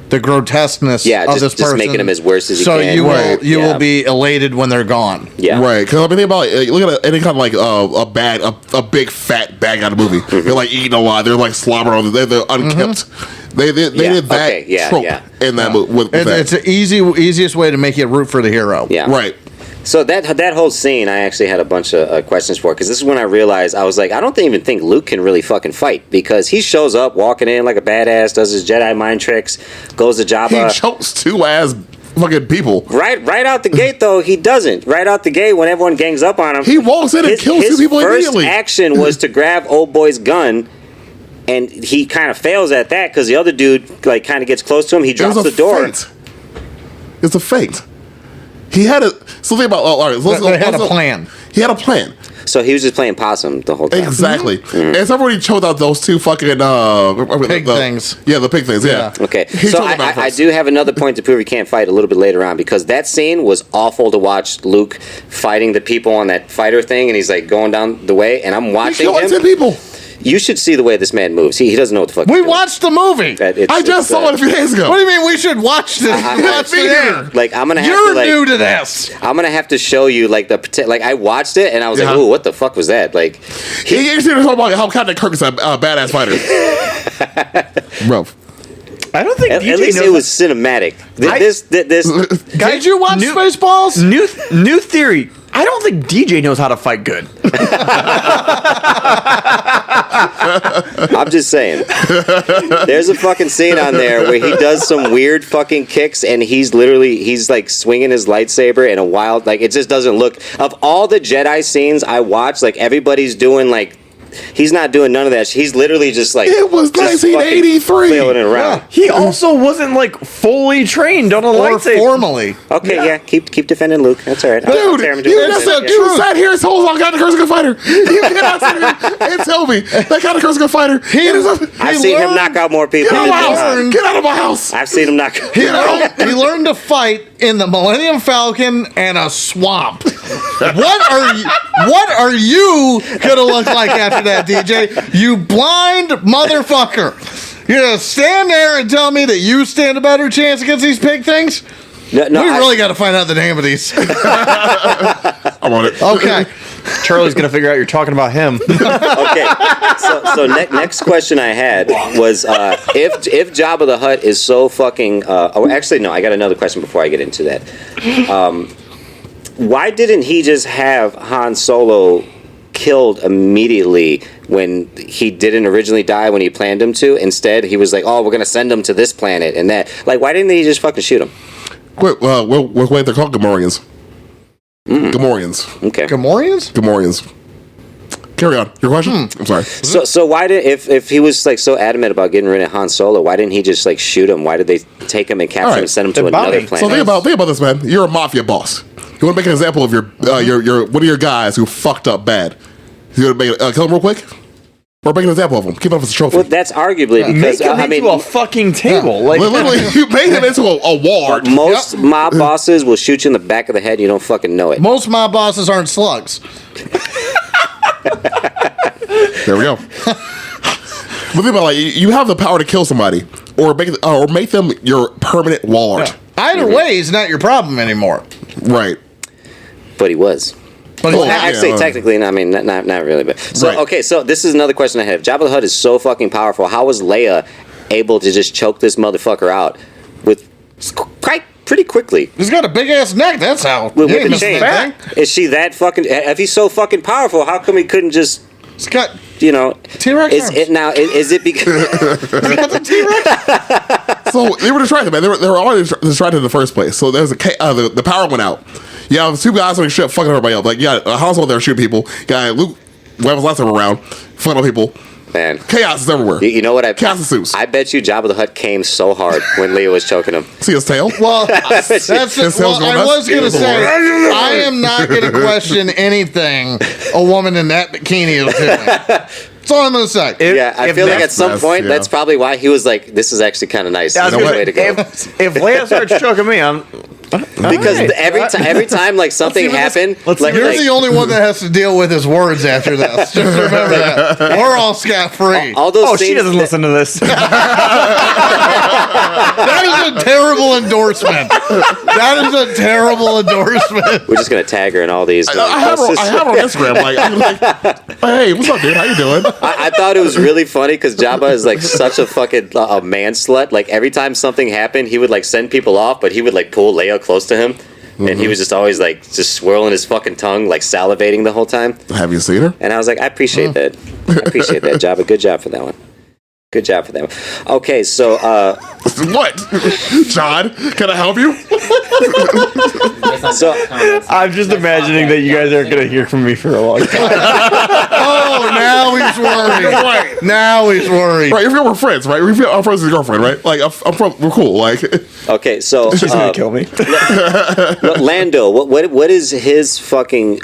the grotesqueness of this person.
Just making him as worse as he
so
can.
you
Right.
will be elated when they're gone.
Yeah.
Right, because I mean, think about look at any kind of like a big fat bad guy in a movie. They're like eating a lot. They're like slobbering. They're unkempt. They did that trope in that movie. With that.
It's the easiest way to make you root for the hero.
Yeah.
Right.
So that whole scene, I actually had a bunch of questions for, because this is when I realized, I was like, I don't even think Luke can really fucking fight, because he shows up walking in like a badass, does his Jedi mind tricks, goes to Jabba.
He chokes two ass fucking people.
Right out the gate, though, he doesn't. Right out the gate, when everyone gangs up on him,
He walks in and kills two people immediately.
His first action was to grab old boy's gun, and he kind of fails at that, because the other dude like kind of gets close to him. He drops the door.
It's a feint. He had a something about. All right,
They had a plan.
He had a plan.
So he was just playing possum the whole time.
Exactly. And somebody choked out those two fucking
Pig things.
Yeah, the pig things. Yeah.
Okay,
He
so
choked them out
I
first.
do have another point to prove he can't fight a little bit later on, because that scene was awful to watch. Luke fighting the people on that fighter thing, and he's like going down the way, and I'm
He
watching
killed
him.
10 people.
You should see the way this man moves. He doesn't know what the fuck.
We
he's doing.
watched the movie.
I just saw it a few days ago.
What do you mean we should watch this? Watch it.
Like I'm gonna have
You're
to like.
new to this.
I'm gonna have to show you like like I watched it and I was like,
Yeah.
ooh, what the fuck was that? Like,
You see talking about how Captain Kirk is a badass fighter. Bro.
I don't think
at
DJ
least
knows
it was cinematic. This
Did you watch
New-
Spaceballs?
New theory. I don't think DJ knows how to fight good.
I'm just saying. There's a fucking scene on there where he does some weird fucking kicks and he's like swinging his lightsaber in a wild, like it just doesn't look. Of all the Jedi scenes I watched, like everybody's doing like. He's not doing none of that. He's literally just like
It was
just
1983.
fucking flailing it around.
He also wasn't like fully trained on a
Or
lightsaber.
formally?
Okay, yeah. Keep defending Luke. That's all right.
Dude, you just said
Yeah.
you sat here and told us Captain Kirk's a good fighter. You cannot sit here and tell me that Captain Kirk's a good fighter.
I've seen him knock out more people.
Get out of my
than
house!
this.
Get out of my house!
I've seen him knock.
He learned to fight in the Millennium Falcon and a swamp. What are you gonna look like after that, DJ? You blind motherfucker! You're gonna stand there and tell me that you stand a better chance against these pig things?
No,
We really got to find out the name of these.
I'm on it.
Okay.
Charlie's gonna figure out you're talking about him.
Okay. So next question I had was if Jabba the Hutt is so fucking. Actually, no. I got another question before I get into that. Why didn't he just have Han Solo killed immediately when he didn't originally die when he planned him to? Instead, he was like, "Oh, we're gonna send him to this planet and that." Like, why didn't he just fucking shoot him?
Wait, they're called Gamorreans. Gamorreans.
Okay.
Gamorreans?
Gamorreans. Carry on. Your question? I'm sorry.
So why did if he was like so adamant about getting rid of Han Solo, why didn't he just like shoot him? Why did they take him and capture him
Alright,
and send him to
the
another
bounty.
planet?
So think about this, man. You're a mafia boss. You want to make an example of your one of your guys who fucked up bad. You want to make kill him real quick, or make an example of him. Keep it up as a trophy.
Well, that's arguably
Make
because
him
I
into
mean,
a fucking table. Like
Literally, you made him into a ward.
most mob bosses will shoot you in the back of the head. And you don't fucking know it.
Most of my bosses aren't slugs.
There we go. But think about you have the power to kill somebody, or make them your permanent ward.
Either way, he's not your problem anymore.
Right.
But he was.
But
Oh,
he's not-
Actually,
yeah.
technically, I mean, not really. But so
Right.
okay, so this is another question I have. Jabba the Hutt is so fucking powerful. How was Leia able to just choke this motherfucker out with quite pretty quickly?
he's got a big ass neck. That's how.
With
He ain't
the
missing
chain.
anything.
Is she that fucking? If he's so fucking powerful, how come he couldn't just?
He's got
You know,
T-Rex
is
arms.
it now? Is it because?
So they were distracted, man. They were already distracted in the first place. So there's the power went out. You have two guys on the ship fucking everybody up. Like you got Han Solo there shooting people. You got Luke waving his lightsaber around, fucking up people.
Man,
Chaos is everywhere.
you know what?
Chaos ensues.
I bet you Jabba the Hutt came so hard when Leia was choking him.
See his tail?
Well, that's
His tail's
well,
going
I
nuts.
was going to say, I am not going to question anything a woman in that bikini is doing. That's all I'm going to say.
Yeah, I feel like at some
that's-
point
yeah.
that's probably why he was like, "This is actually kind of nice."
I was
There's no
gonna
way to go.
if Leia starts choking me, I'm
Because
Alright.
every time like something happened, like,
You're the only one that has to deal with his words after this. Just remember that. We're all scot free.
all those
oh,
scenes.
she doesn't listen to this.
That is a terrible endorsement. That is a terrible endorsement.
We're just gonna tag her in all these.
I have her on Instagram. I'm like, hey, what's up, dude? How you doing?
I thought it was really funny because Jabba is like such a fucking a man slut. Like every time something happened, he would like send people off, but he would like pull Leia close to him, and he was just always like just swirling his fucking tongue, like salivating the whole time.
Have you seen her?
And I was like, I appreciate that. I appreciate that, Jabba. Good job for that one. Good job for that one. Okay, so
What? John, can I help you?
So-
I'm just imagining that you guys aren't going to hear from me for a long time.
Oh, now he's worried. Now he's worried.
Right, if we're friends, right? If I'm friends with your girlfriend, right? Like, we're cool. Like,
okay, so
She's going to kill me.
Lando, what is his fucking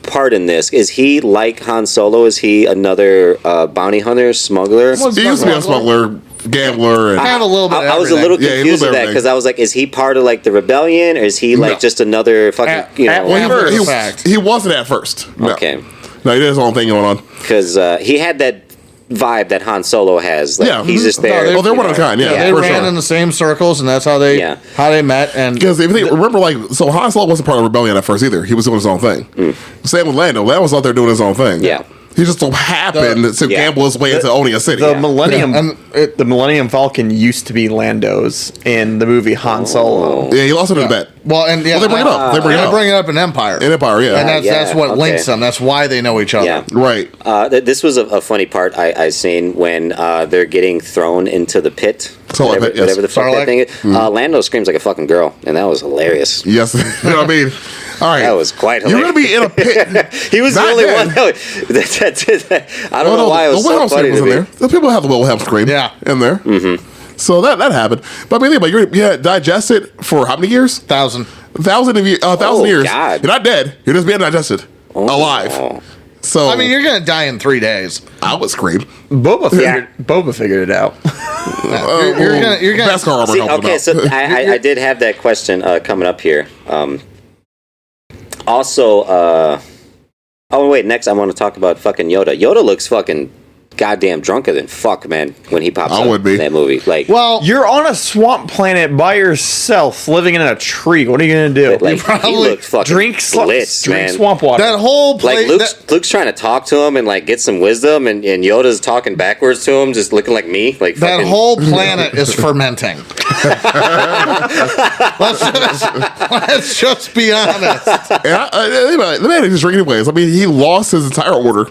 part in this? Is he like Han Solo? Is he another bounty hunter, smuggler?
he used to be a smuggler, gambler, and
Have a little bit. Of
I was a
everything.
little
Yeah, he
confused
was
with that
everything.
because I was like, is he part of like the rebellion, or is he like
No.
just another fucking
After the fact.
he wasn't at first. No.
Okay.
No, he did his own thing going on.
Because he had that vibe that Han Solo has. Like,
Yeah.
he's just there.
they're one of a kind. Yeah,
They
for
ran
sure.
in the same circles, and that's how they met. And
Because if you think, remember, like, so Han Solo wasn't part of Rebellion at first either. He was doing his own thing. Same with Lando. Lando was out there doing his own thing.
Yeah.
He just so happened to gamble his way into owning a city.
The Millennium,
And
the Millennium Falcon used to be Lando's in the movie Han Solo.
Yeah, he lost it in a bet.
well, and
Well, they bring it up. They bring it up.
bring it up in Empire.
In Empire, yeah.
And that's what
okay.
links them. That's why they know each other.
Yeah.
Right.
This was a funny part I seen when they're getting thrown into the pit.
Sarlacc
Whatever,
pit, yes.
whatever the fuck
Sarlacc?
that thing is. Lando screams like a fucking girl, and that was hilarious.
Yes. You know what I mean? All right.
That was quite
You're
hilarious.
going to be in a pit.
He was the
Not
only
dead.
one that did that. I don't know why it was
the
so
Wilhelm
funny
scream was
to
in
me.
there. The people have the Wilhelm scream in there. Mm-hmm. So that happened. But I mean, think about it. You had digested for how many years?
1,000.
1,000 years.
God.
You're not dead. You're just being digested. Alive. So
I mean, you're gonna die in 3 days.
I would scream.
Boba figured it out.
You're gonna.
Beskar armor
See,
helped him
okay,
out.
so I did have that question coming up here. Also, oh wait, next I want to talk about fucking Yoda. Yoda looks fucking goddamn drunker than fuck, man, when he pops up
would be.
in that movie. Like,
Well,
You're on a swamp planet by yourself, living in a tree. What are you gonna do?
like he
probably
looked fucking
drink
blitz, man.
swamp water.
that whole
Like
place.
Luke's trying to talk to him and like get some wisdom, and Yoda's talking backwards to him, just looking like me. Like
That
fucking,
whole planet is fermenting. let's just be honest.
And the man is just drinking anyways. I mean, he lost his entire order.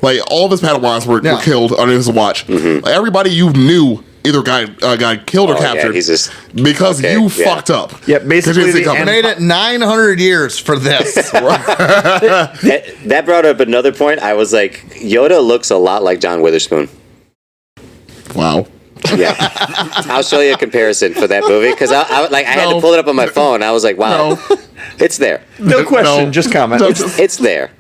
Like, all of his Padawans were killed under his watch. Like, everybody you knew either got killed or captured
he's just
because you fucked up.
Yeah, basically
'Cause you didn't see it
I
coming.
made it 900 years for this.
that brought up another point. I was like, Yoda looks a lot like John Witherspoon.
Wow.
Yeah, I'll show you a comparison for that movie because I had to pull it up on my phone. I was like, wow, it's there.
No question,
No.
just comment.
No, just
It's there.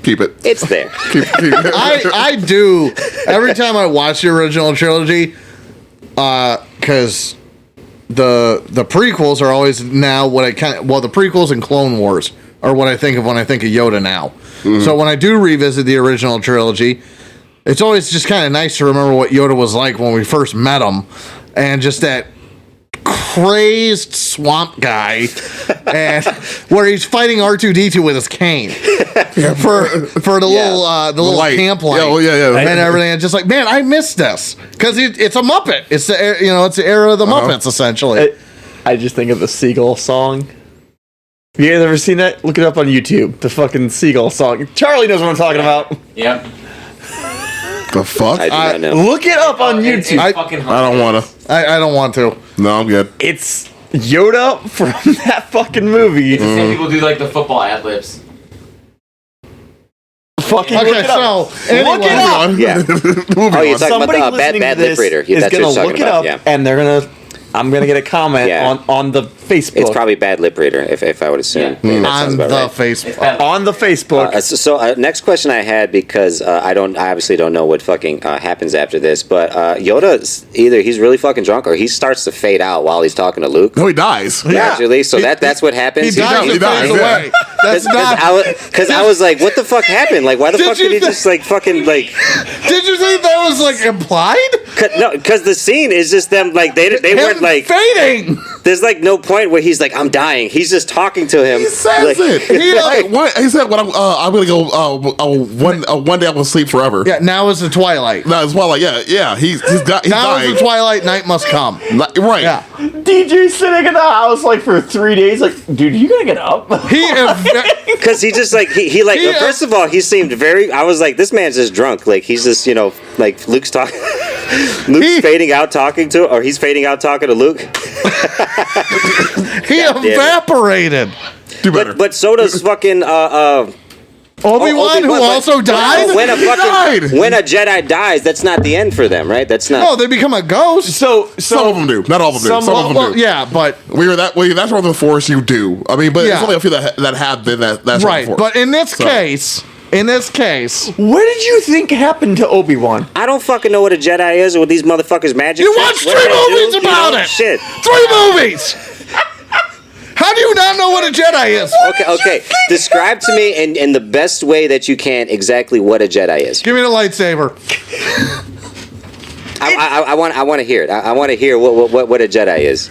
keep it.
It's there.
Keep it.
I do every time I watch the original trilogy, because the prequels are always now what I the prequels and Clone Wars are what I think of when I think of Yoda now. So when I do revisit the original trilogy, it's always just kind of nice to remember what Yoda was like when we first met him, and just that crazed swamp guy, and where he's fighting R2-D2 with his cane for the little
light.
camp light,
Yeah.
and everything. And just like, man, I missed this because it's a Muppet. It's the it's the era of the Muppets essentially.
I just think of the Seagull song. You guys ever seen that? Look it up on YouTube. The fucking Seagull song. Charlie knows what I'm talking about.
Yep.
The fuck?
I do not know.
Look it up on
It's
YouTube.
fucking
I don't want to.
I don't want to.
No, I'm good.
It's Yoda from that fucking movie.
Some people do like the football ad libs.
Fucking
Okay,
look it up.
so anyway,
Look it up.
Yeah.
Moving
Oh, you're
on.
talking
Somebody
about the
listening
bad
to
lip
this
reader.
is
That's what
gonna
you're talking
look it
about.
up,
Yeah.
and I'm gonna get a comment
Yeah.
on the Facebook.
It's probably bad lip reader, if I would assume.
Yeah.
I think that sounds
on
about
the
right.
Facebook.
It's bad.
on the Facebook.
Next question I had, because I obviously don't know what fucking happens after this, but Yoda, either he's really fucking drunk or he starts to fade out while he's talking to Luke.
No, he dies.
Gradually, so that's what happens.
He dies
he
and
dies,
fades
yeah.
away. That's not.
Because I was like, what the fuck happened? Like, why the
Did
fuck
you
did he
think-
just like fucking like?
Did you think that was like implied?
No, because the scene is just them like they weren't
Him
like.
fading.
There's like no point where he's like, I'm dying. He's just talking to him.
He says
like,
it. He said, "When I'm gonna go. One day I will sleep forever."
Yeah, now is the twilight.
No, as well. Like, yeah. He's
Now
dying.
is the twilight. Night must come.
Right.
Yeah.
DJ sitting in the house like for 3 days. Like, dude, you gonna get up?
He
Because he just like he like
He,
first of all he seemed very. I was like, this man's just drunk. Like he's just like Luke's talking. Luke's fading out talking to, or he's fading out talking to Luke.
he
damn it.
evaporated.
Do better.
But so does fucking
Obi-Wan,
Obi-Wan,
who
but-
also died.
when a
died.
when a Jedi dies, that's not the end for them, right? That's not.
No, they become a ghost.
So
Some of them do. Not all of them do. Some of them
Well,
do.
yeah, but
That's one of the Force you do. I mean, but
Yeah.
there's only a few that have been that's
right.
Force.
But in this
So-
case,
what did you think happened to Obi-Wan?
I don't fucking know what a Jedi is or what these motherfuckers magic.
you
tricks,
watched
what
3
do they do,
movies
you
about
know?
it.
Shit.
3 movies. How do you not know what a Jedi is?
Okay. Describe to me in the best way that you can exactly what a Jedi is.
Give me the lightsaber.
I want to hear it. I want to hear what a Jedi is.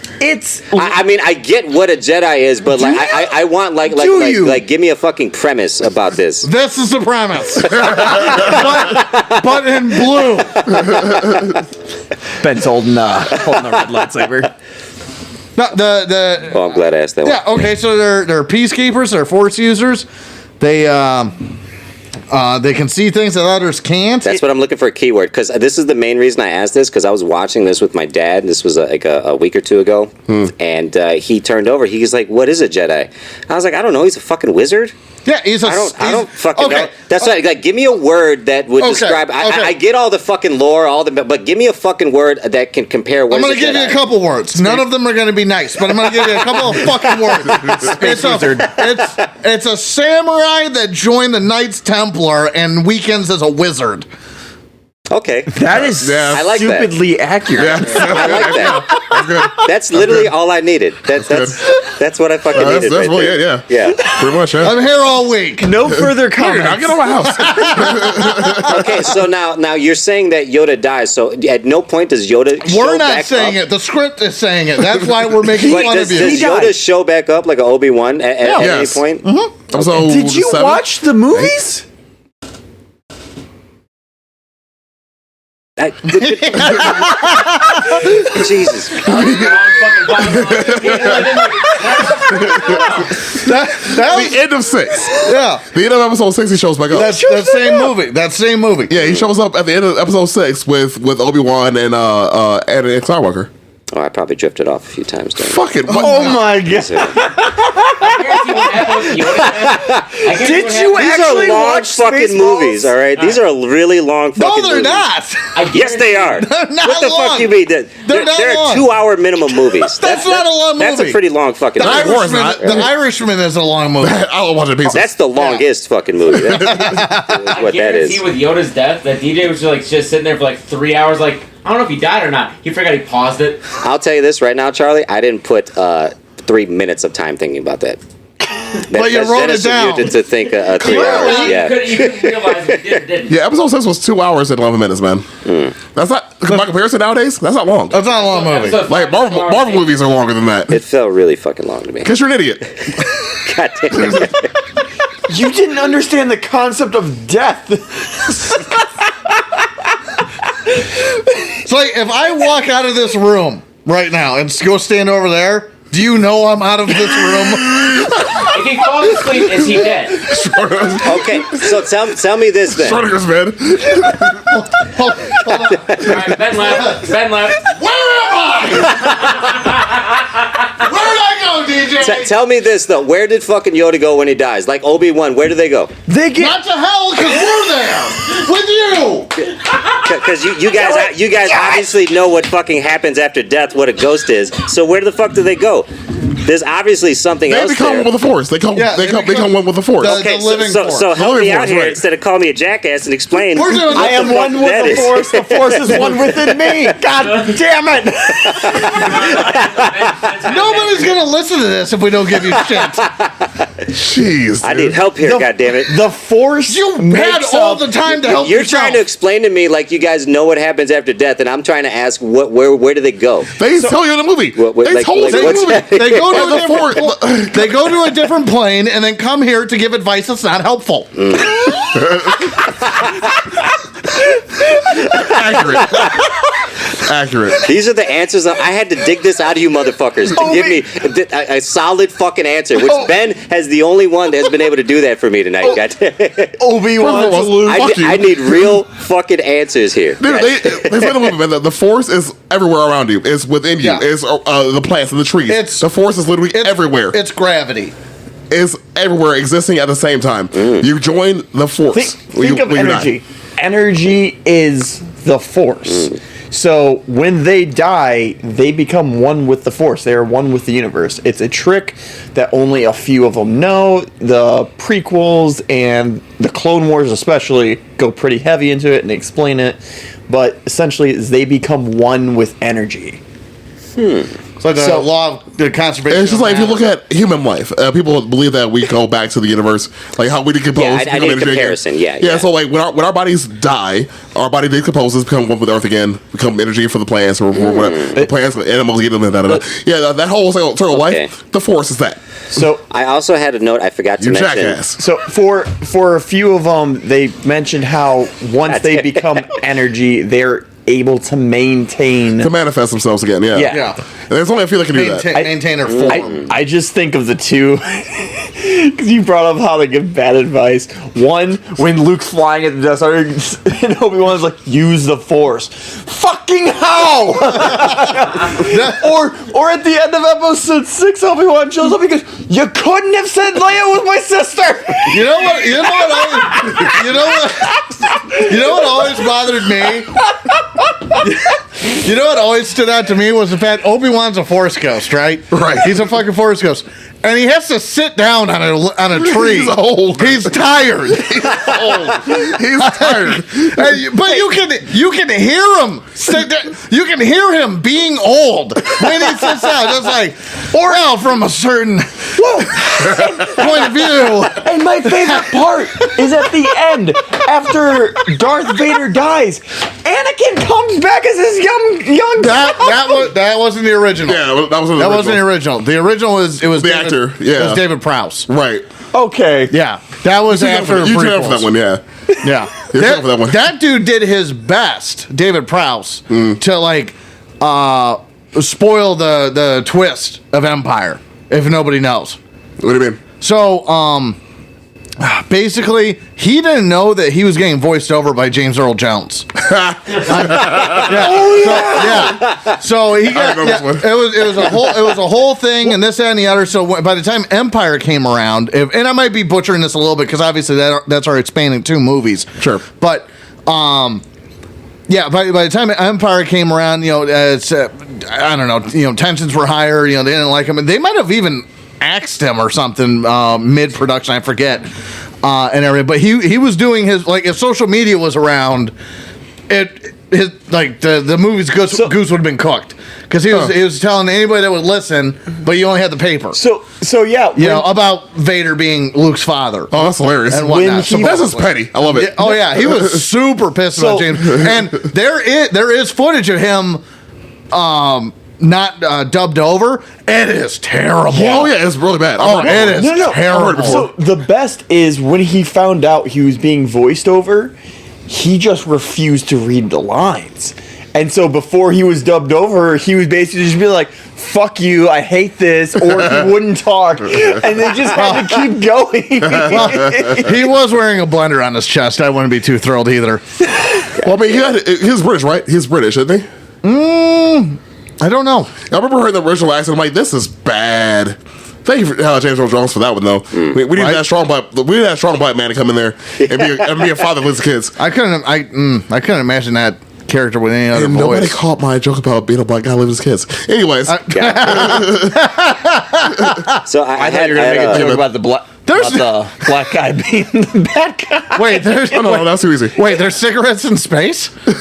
I mean, I get what a Jedi is, but like I want like give me a fucking premise about this.
This is the premise. but in blue.
Ben's holding a red lightsaber.
No,
Oh, I'm glad I asked that.
Yeah. Okay. So they're peacekeepers. They're force users. They can see things that others can't.
That's what I'm looking for a keyword, because this is the main reason I asked this, because I was watching this with my dad. This was like a week or two ago, and he turned over. He was like, "What is a Jedi?" I was like, "I don't know. He's a fucking wizard."
Yeah, I
don't fucking know. That's right. Like, give me a word that would describe. I get all the fucking lore, but give me a fucking word that can compare.
I'm going to give you a couple words. None of them are going to be nice, but I'm going to give you a couple of fucking words. It's a samurai that joined the Knights Templar and weekends as a wizard.
Okay,
that is
I like
stupidly accurate.
Yeah.
I like that. That's literally all I needed. That's what I fucking needed.
That's
right
really
there.
it. Yeah. Pretty much. Yeah.
I'm here all week.
No further comments.
Now get out of my house.
Okay, so now you're saying that Yoda dies. So at no point does Yoda.
We're not saying it. The script is saying it. That's why we're making fun of you.
Does Yoda show back up like an Obi-Wan at any point?
Mm-hmm. So
did you watch the movies?
Jesus.
The end of 6.
Yeah.
The end of episode 6, he shows back up.
That same movie. That same movie.
Yeah, he shows up at the end of episode 6 with Obi-Wan and Anakin Skywalker.
Oh, I probably drifted off a few times.
Fucking.
Oh my god. Did you
These
actually
are long
watch
fucking
Spaceballs?
movies, all right? These are really long fucking
No,
movies.
they're not.
Yes, they are.
They're not
What the
long.
fuck you mean? They're
not long.
2-hour minimum movies.
That's not a long
That's a
movie.
pretty long fucking
The
movie.
War's not.
Irishman is a long movie.
I don't watch the pieces.
That's the longest fucking movie. That's what that is.
With Yoda's death, that DJ was just sitting there for like 3 hours, like, I don't know if he died or not. He forgot he paused it.
I'll tell you this right now, Charlie. I didn't put 3 minutes of time thinking about that.
But you wrote it down.
To think 3 hours. Yeah.
You couldn't realize it didn't.
Yeah, episode 6 was 2 hours and 11 minutes, man. That's not, by comparison nowadays, that's not long.
That's not a long movie.
Like, Marvel movies are longer than that.
It felt really fucking long to me.
Because you're an idiot.
God damn it.
You didn't understand the concept of death.
It's like if I walk out of this room right now and go stand over there, do you know I'm out of this room?
If he falls asleep, is he dead?
Okay, so tell me this then.
Schrodinger's bed.
Hold on.
All right, Ben left.
Where am I? Where did I go, DJ?
Tell me this though. Where did fucking Yoda go when he dies? Like Obi-Wan, where do they go?
They get
Not to hell, because we're there with you.
Because you guys obviously know what fucking happens after death, what a ghost is. So where the fuck do they go? There's obviously something
They
else
become
there.
one with the Force. They become one with the Force.
Okay,
the living
so
force.
help me
Living
out
force,
here
right.
instead of calling me a jackass and explain.
We're doing
what
I am
the fuck
one with
that
the
is.
Force. The Force is one within me. God damn it.
Nobody's gonna listen to this if we don't give you shit.
Jeez,
I need help here, goddammit.
The Force
You had
makes
all
up.
the time to help
You're
yourself.
trying to explain to me like you guys know what happens after death, and I'm trying to ask where do they go?
They tell you in the movie.
What-
They
like-
told
like
you in
what's
the movie.
happening?
They go to
The
a different.
Force-
They go to a different plane and then come here to give advice that's not helpful.
Accurate.
These are the answers. I had to dig this out of you motherfuckers to give me a solid fucking answer, which Ben has the only one that has been able to do that for me tonight. Goddamn.
Obi-Wan
First of all, fuck you.
I need real fucking answers here.
Dude, they said in the movie, man, the Force is everywhere around you. It's within you.
Yeah.
It's the plants and the trees. The Force is literally everywhere.
It's gravity.
It's everywhere, existing at the same time. You join the Force.
Think of energy. Energy is the Force. So when they die, they become one with the Force. They are one with the universe. It's a trick that only a few of them know. The prequels and the Clone Wars especially go pretty heavy into it and explain it. But essentially, they become one with energy.
So
It's like the law of the conservation.
It's just like if you look at human life, people believe that we go back to the universe, like how we decompose.
Yeah, I need a comparison. Yeah.
So like when our bodies die, our body decomposes, become one with the earth again, become energy for the plants or whatever. The plants, the animals eat them, and yeah, that whole circle of life. The force is that.
So I also had a note I forgot to mention.
Jackass.
So for a few of them, they mentioned how once they become energy, they're able to
manifest themselves again. Yeah. And there's only a few that can do that.
Maintain their form.
I just think of the two because you brought up how they give bad advice. One, when Luke's flying at the Death Star and Obi-Wan's like, use the Force. Fucking how? or at the end of episode 6, Obi-Wan shows up because you couldn't have said Leia was my sister.
You know what always bothered me? You know what always stood out to me was the fact Obi-Wan's a Force ghost, right?
Right.
He's a fucking Force ghost. And he has to sit down on a tree.
He's old.
He's tired.
He's tired.
But you can hear him sit there. You can hear him being old when he sits down. It's like, from a certain point of view.
And my favorite part is at the end, after Darth Vader dies, Anakin comes back as his young
that wasn't the original.
Yeah, that wasn't
the original. The original was
the actor. Yeah,
it was David Prowse.
Right.
Okay.
Yeah, that was after
you turned out for that one. Yeah.
Yeah.
For that one.
That dude did his best, David Prowse, to like spoil the twist of Empire. If nobody knows.
What do you mean?
So, basically, he didn't know that he was getting voiced over by James Earl Jones. So he got it was a whole thing, and this, that, and the other. So by the time Empire came around, and I might be butchering this a little bit because obviously that's already spanning 2 movies.
Sure,
but yeah, by the time Empire came around, it's I don't know, tensions were higher. They didn't like him, and they might have even axed him or something mid-production. I forget, and everything. But he was doing his, like, if social media was around, the movie's goose would have been cooked because he was telling anybody that would listen, but you only had the paper.
So yeah,
about Vader being Luke's father.
Oh, that's hilarious.
And whatnot.
That's just petty. I love it.
Yeah, he was super pissed about James. And there is footage of him not dubbed over. It is terrible.
Oh yeah, it's really bad.
It is terrible.
So the best is when he found out he was being voiced over, he just refused to read the lines. And so before he was dubbed over, he was basically just be like, fuck you, I hate this, or he wouldn't talk. And they just had to keep going.
Well, he was wearing a blender on his chest. I wouldn't be too thrilled either.
Well, I mean, he's British, right? He's British, isn't he?
I don't know.
I remember hearing the original accent. I'm like, this is bad. Thank you for James Earl Jones for that one, though. We need that strong black man to come in there and be a father of his kids.
I couldn't imagine that character with any other voice.
Nobody caught my joke about being a black guy living with his kids. Anyways,
So I
thought you were going to make a joke about the black guy being the bad guy.
Wait,
no, that's too easy.
Wait, there's cigarettes in space?
He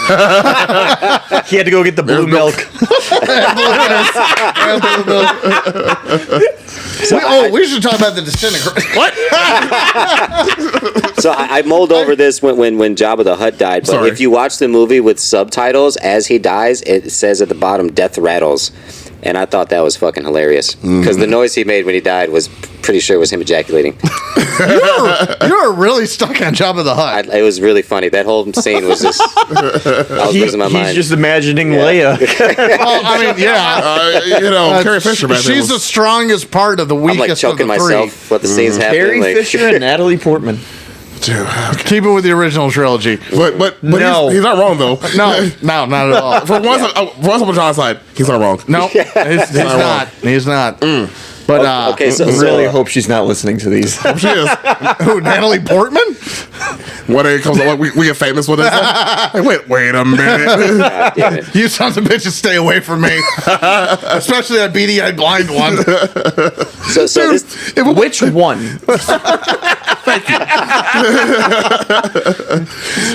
had to go get the blue milk.
We should talk about the disintegration. What?
So I mulled over this when Jabba the Hutt died, but if you watch the movie with subtitles, as he dies, it says at the bottom, "Death rattles." And I thought that was fucking hilarious. Because the noise he made when he died was pretty sure it was him ejaculating.
You were really stuck on Jabba the Hutt.
It was really funny. That whole scene was just... I was losing my mind.
He's just imagining Leia.
Well, I mean, yeah.
Carrie Fisher back then
she's the strongest part of the weakest
I'm like choking
of the three.
myself what the scene's happening.
Carrie
like,
Fisher and Natalie Portman.
Dude,
keep it with the original trilogy.
But
No.
he's not wrong though.
No, not at all.
For once on John's side, he's not wrong.
No, he's not. He's not. But
okay, so
I really hope she's not listening to these.
She is.
who? Natalie Portman?
When it comes to we get famous with it. Like, wait a minute.
God damn it.
You sons of bitches, stay away from me. Especially that beady-eyed blind one.
So this,
Which one?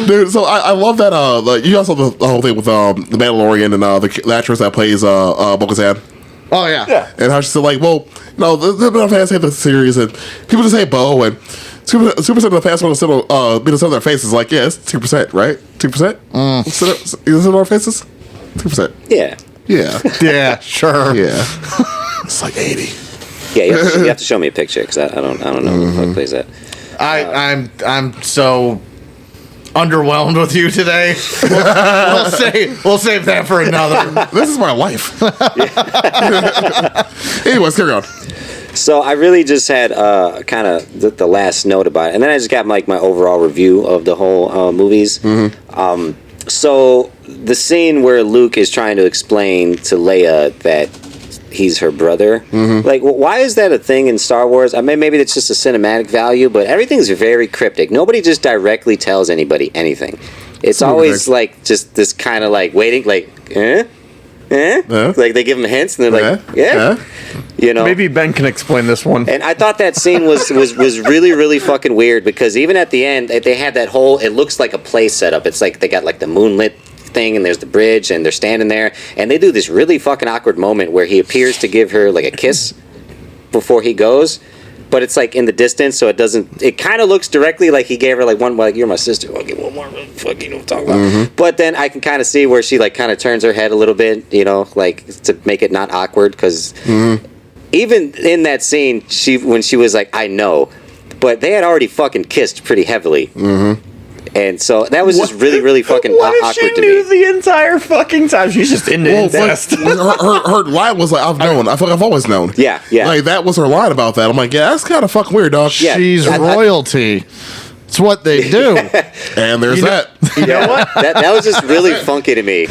Dude, so I love that. You also the whole thing with the Mandalorian and the actress that plays Bo-Katan.
Oh yeah.
Yeah.
And how she's still like, well, no, the fans hate the series, and people just hate Bo, and 2% of the fans want to still be to some of their faces. Like, yeah, it's 2%, right? 2%. Is it on our faces? 2%.
Yeah.
Yeah.
Yeah, sure.
Yeah. It's like 80.
Yeah, you have to show me a picture because I don't know who the fuck plays that.
I'm so underwhelmed with you today. We'll save that for another.
This is my life. Anyways, carry on.
So I really just had kind of the last note about it, and then I just got like my overall review of the whole movies. So the scene where Luke is trying to explain to Leia that he's her brother, like, why is that a thing in Star Wars? I mean, maybe it's just a cinematic value, but everything's very cryptic. Nobody just directly tells anybody anything. It's always like just this kind of like waiting, like, like they give them hints and they're like, you know.
Maybe Ben can explain this one.
And I thought that scene was really, really fucking weird because even at the end, they had that whole, it looks like a play setup. It's like they got like the moonlit thing and there's the bridge and they're standing there and they do this really fucking awkward moment where he appears to give her like a kiss before he goes, but it's like in the distance, so it kind of looks directly like he gave her like one, like, you're my sister, I'll give one more, fuck, you know what I'm talking about. But then I can kind of see where she like kind of turns her head a little bit, you know, like to make it not awkward, because even in that scene, when she was like, I know, but they had already fucking kissed pretty heavily. And so that was just really, really fucking awkward
she
to
knew
me.
the entire fucking time? She's just into incest.
Her line was like, I've known. I feel like I've always known.
Yeah.
Like, that was her line about that. I'm like, yeah, that's kind of fucking weird, dog.
Yeah.
She's royalty. It's what they do.
And there's that.
You know what? That was just really funky to me.
You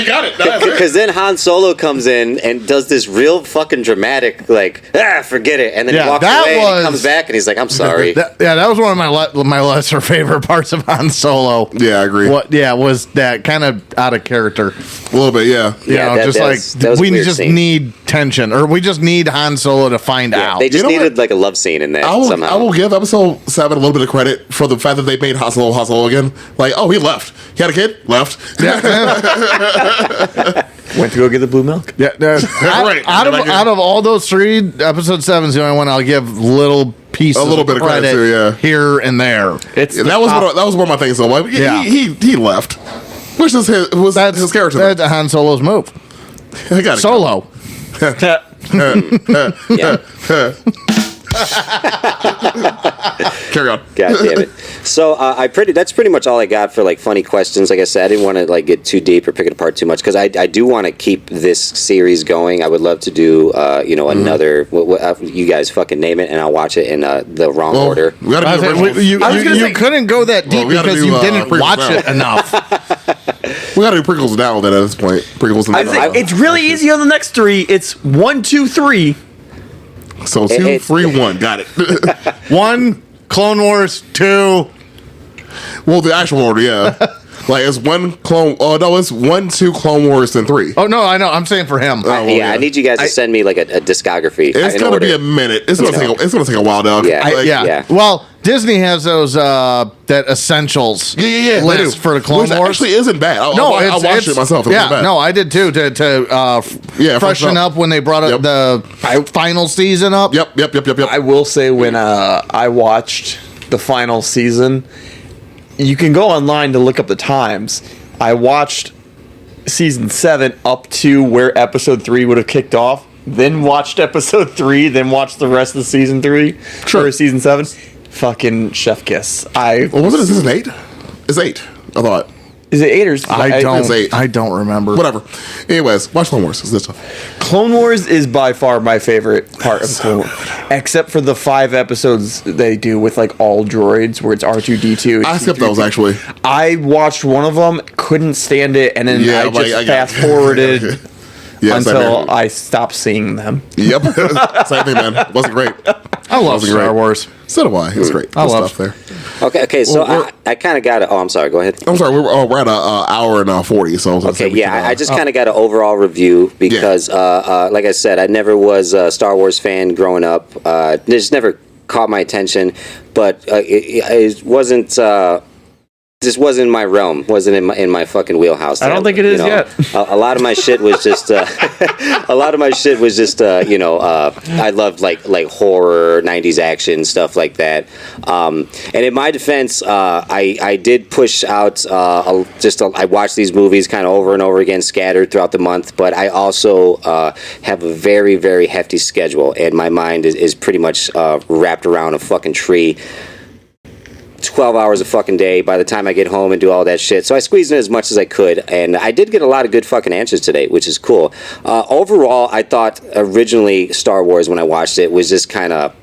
got it.
Because then Han Solo comes in and does this real fucking dramatic, like, forget it. And then he walks away and he comes back and he's like, I'm sorry.
That was one of my lesser favorite parts of Han Solo.
Yeah, I agree.
Was that kind of out of character.
A little bit, yeah.
That was
we
a weird
just
scene.
need tension, or we just need Han Solo to find out.
They just
You know
needed
what?
like a love scene in that
I
somehow.
will give episode 7 a little bit of credit for the fact that they made Han Solo again. Like, oh, he left. He had a kid, left.
Went to go get the blue milk.
Yeah,
Right.
out of all those 3, episode 7's the only one I'll give little pieces,
A little bit of credit to, yeah.
here and there.
It's
Yeah, that was one of my things. So, like,
Yeah.
he left, which is his character.
That's Han Solo's move.
I got it.
Solo.
Yeah.
Carry on.
God damn it. So that's pretty much all I got for like funny questions. Like I said, I didn't want to like get too deep or pick it apart too much because I do want to keep this series going. I would love to do another. You guys fucking name it, and I'll watch it in the wrong order.
We gotta do originals.
You couldn't go that deep
we gotta
because
do,
you didn't
prequels
watch
now.
it enough.
We gotta do prequels now. Then at this point, prequels. And
It's really easy on the next 3. It's 1, 2, 3.
So 2, 3, 1. Got it.
1, Clone Wars. 2.
Well, the actual order, yeah. Like, it's 1 clone. Oh no, it's 1, 2 Clone Wars, then 3.
Oh no, I know. I'm saying for him.
I need you guys to send me like a discography.
It's
in
gonna
order.
be a minute. It's gonna take a while, dog.
Yeah.
Like,
Yeah.
Well, Disney has those that essentials
Yeah.
list for the Clone
Which
Wars.
actually isn't bad. I watched it myself. It
Yeah,
wasn't bad.
no, I did too. To
freshen
freshen
up.
up when they brought up the final season up.
Yep.
I will say when I watched the final season, you can go online to look up the times. I watched season 7 up to where episode 3 would have kicked off, then watched episode 3, then watched the rest of season 3 or season 7. Fucking chef kiss.
Well, wasn't it season 8? It's 8. I thought.
Is it 8 or is
I don't remember.
Whatever. Anyways, watch Clone Wars. It's this stuff.
Clone Wars is by far my favorite part of Clone Wars, except for the 5 episodes they do with like all droids, where it's R2D2.
I skipped those actually.
I watched one of them, couldn't stand it, and then I just fast forwarded until I stopped seeing them.
Yep, same thing, man. It wasn't great.
I love Star Wars.
So do I. It's great.
I
Good
love
stuff there.
Okay. So I kind of got it. Oh, I'm sorry. Go ahead.
I'm sorry. We're at an hour and 40. So
I just kind of got an overall review because, like I said, I never was a Star Wars fan growing up. It just never caught my attention, but it wasn't. just wasn't in my realm, wasn't in my fucking wheelhouse.
I don't think it is yet.
A lot of my shit was just I loved like horror, 90s action, stuff like that. And in my defense, I did push out I watched these movies kind of over and over again, scattered throughout the month, but I also have a very, very hefty schedule, and my mind is pretty much wrapped around a fucking tree. 12 hours a fucking day by the time I get home and do all that shit. So I squeezed in as much as I could, and I did get a lot of good fucking answers today, which is cool. Overall, I thought originally Star Wars, when I watched it, was just kind of...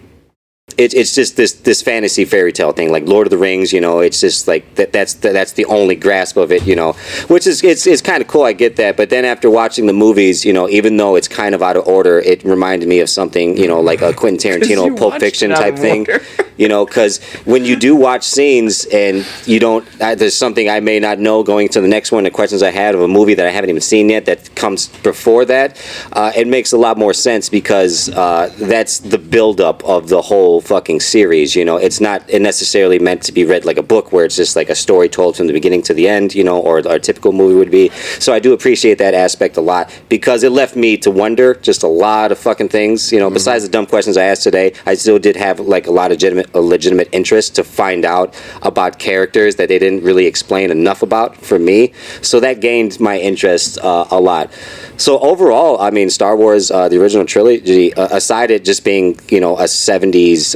It's just this fantasy fairy tale thing, like Lord of the Rings, you know. It's just like that's the only grasp of it, you know, which is it's kind of cool. I get that, but then after watching the movies, you know, even though it's kind of out of order, it reminded me of something, you know, like a Quentin Tarantino Pulp Fiction type thing, you know, because when you do watch scenes and you don't, there's something I may not know going to the next one. The questions I had of a movie that I haven't even seen yet that comes before that, it makes a lot more sense because that's the buildup of the whole fucking series, you know. It's not necessarily meant to be read like a book where it's just like a story told from the beginning to the end, you know, or a typical movie would be. So I do appreciate that aspect a lot because it left me to wonder just a lot of fucking things, you know. Besides the dumb questions I asked today, I still did have like a lot of legitimate interest to find out about characters that they didn't really explain enough about for me. So that gained my interest a lot. So overall, I mean, Star Wars, the original trilogy, aside it just being, you know, late 70s,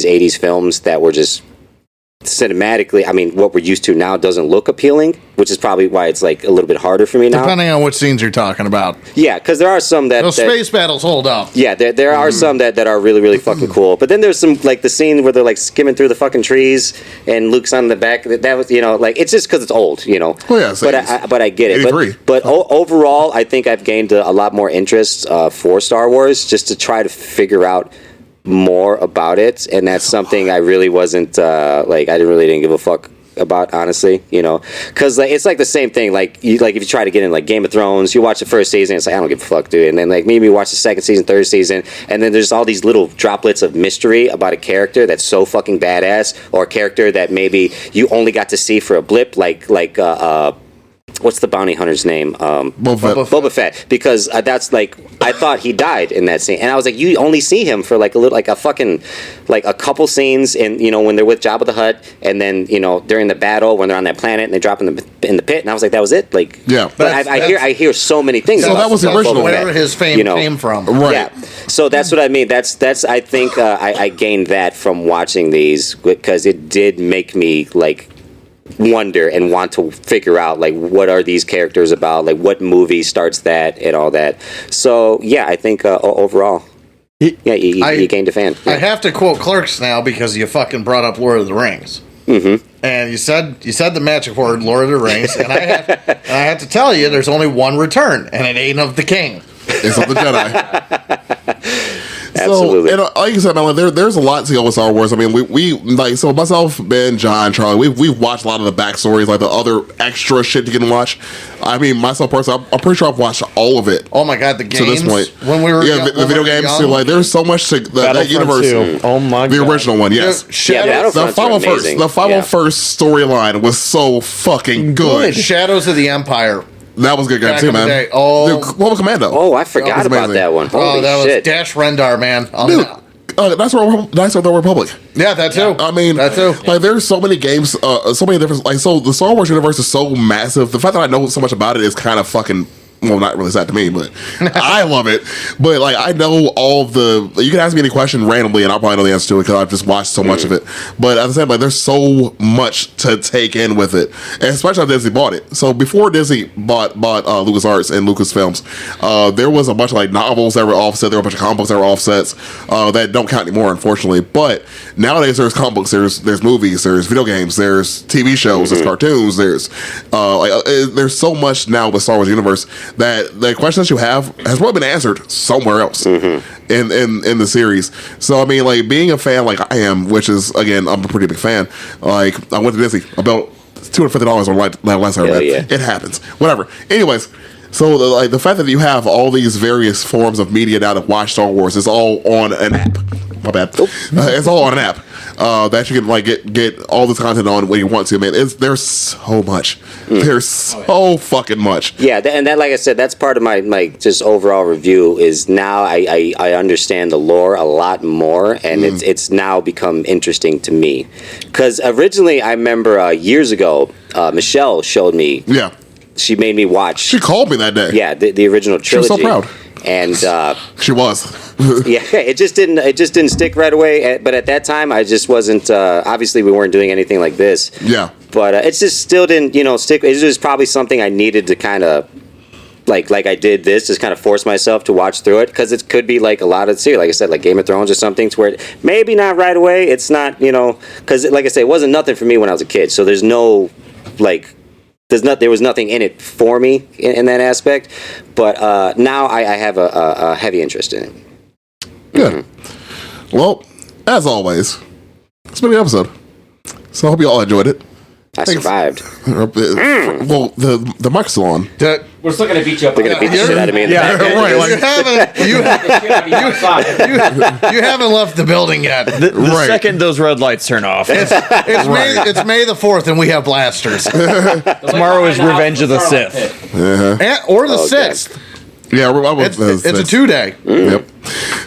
80s films that were just cinematically, I mean, what we're used to now doesn't look appealing, which is probably why it's like a little bit harder for me now.
Depending on which scenes you're talking about.
Yeah, because there are some those
space battles hold up.
Yeah, there are some that are really, really fucking cool. But then there's some, like the scene where they're like skimming through the fucking trees and Luke's on the back. That was, you know, like it's just because it's old, you know.
Oh yeah,
but I get it. But overall, I think I've gained a lot more interest for Star Wars just to try to figure out more about it, and that's something I really wasn't I didn't give a fuck about, honestly, you know, because like it's like the same thing, like if you try to get in like Game of Thrones, you watch the first season, it's like I don't give a fuck, dude, and then like maybe watch the second season, third season, and then there's all these little droplets of mystery about a character that's so fucking badass, or a character that maybe you only got to see for a blip, like what's the bounty hunter's name? Boba Fett. Because that's like, I thought he died in that scene, and I was like, you only see him for like a little, like a fucking, like a couple scenes, in, you know, when they're with Jabba the Hutt, and then, you know, during the battle when they're on that planet and they drop in the pit, and I was like, that was it. Like,
yeah.
But I hear so many things.
So that was the original.
Where his fame came from,
right?
Yeah. So that's what I mean. That's I think I gained that from watching these, because it did make me like wonder and want to figure out like what are these characters about, like what movie starts that and all that. So yeah, I think overall, yeah, you gained a fan. Yeah.
I have to quote Clerks now because you fucking brought up Lord of the Rings.
Mm-hmm.
And you said the magic word, Lord of the Rings, and I have to tell you, there's only one return, and it ain't of the king.
It's of the Jedi.
Absolutely.
So, and like you said, man, like, there's a lot to go with Star Wars. I mean, we like, so myself, Ben, John, Charlie, we've watched a lot of the backstories, like the other extra shit you can watch. I mean, myself personally, I'm pretty sure I've watched all of it.
Oh my god, the games
to this point.
When we were
the video games too. Like, there's so much to that universe.
2. Oh my god,
the original one, yes.
The
501st storyline was so fucking good.
Shadows of the Empire.
That was a good game too, man.
Oh,
dude, Global Commando.
Oh, I forgot about that one. Holy
that
shit.
was Dash Rendar, man.
Dude, that's the Republic.
Yeah, that too.
I mean,
that too.
Like, there's so many games, so many different. Like, so the Star Wars universe is so massive. The fact that I know so much about it is kind of fucking. Well, not really sad to me, but I love it. But like, I know all the. You can ask me any question randomly, and I'll probably know the answer to it because I've just watched so much of it. But at the same time, like, there's so much to take in with it, and especially after Disney bought it. So before Disney bought LucasArts and Lucasfilms, there was a bunch of like novels that were offset. There were a bunch of comic books that were offsets that don't count anymore, unfortunately. But nowadays, there's comic books, there's movies, there's video games, there's TV shows, there's cartoons, there's so much now with Star Wars universe that the questions you have has probably been answered somewhere else in the series. So I mean, like, being a fan like I am, which is, again, I'm a pretty big fan. Like, I went to Disney about $250 on that last time.
Yeah.
It happens. Whatever. Anyways, So the fact that you have all these various forms of media now to watch Star Wars is all on an app. My bad. It's all on an app that you can like get all this content on when you want to. Man, there's so much. There's so fucking much.
Yeah, and that, like I said, that's part of my just overall review. Is now I understand the lore a lot more, and it's now become interesting to me. Because originally, I remember years ago, Michelle showed me.
Yeah.
She made me watch.
She called me that day.
Yeah, the original trilogy.
She was so proud.
And
she was.
Yeah, it just didn't stick right away. But at that time, I just wasn't. Obviously, we weren't doing anything like this.
Yeah.
But it just still didn't, stick. It was probably something I needed to kind of, like I did this, just kind of force myself to watch through it, because it could be like a lot of series, like I said, like Game of Thrones or something, to where maybe not right away. It's not, because like I said, it wasn't nothing for me when I was a kid. So there's no like. There was nothing in it for me in that aspect, but now I have a heavy interest in it.
Good. Well, as always, it's been an episode, so I hope you all enjoyed it.
I survived.
Well, the mic's still on.
We're still gonna beat you up.
They're gonna beat the shit out of me. In the back.
Right. Like,
you haven't left the building yet.
The second those red lights turn off.
It's May the 4th, and we have blasters.
Tomorrow is Revenge of the Sith.
Or the 6th.
Yeah,
It's a 2-day.
Yep.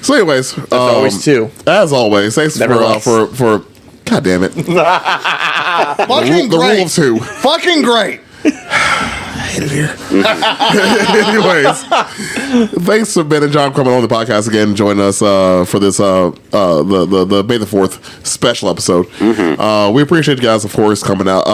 So, anyways,
always 2.
As always, thanks for. God damn it!
Fucking
the
great.
rule of 2.
Fucking great.
I hate it here. Anyways, thanks to Ben and John coming on the podcast again, and joining us for this the May the 4th special episode. We appreciate you guys, of course, coming out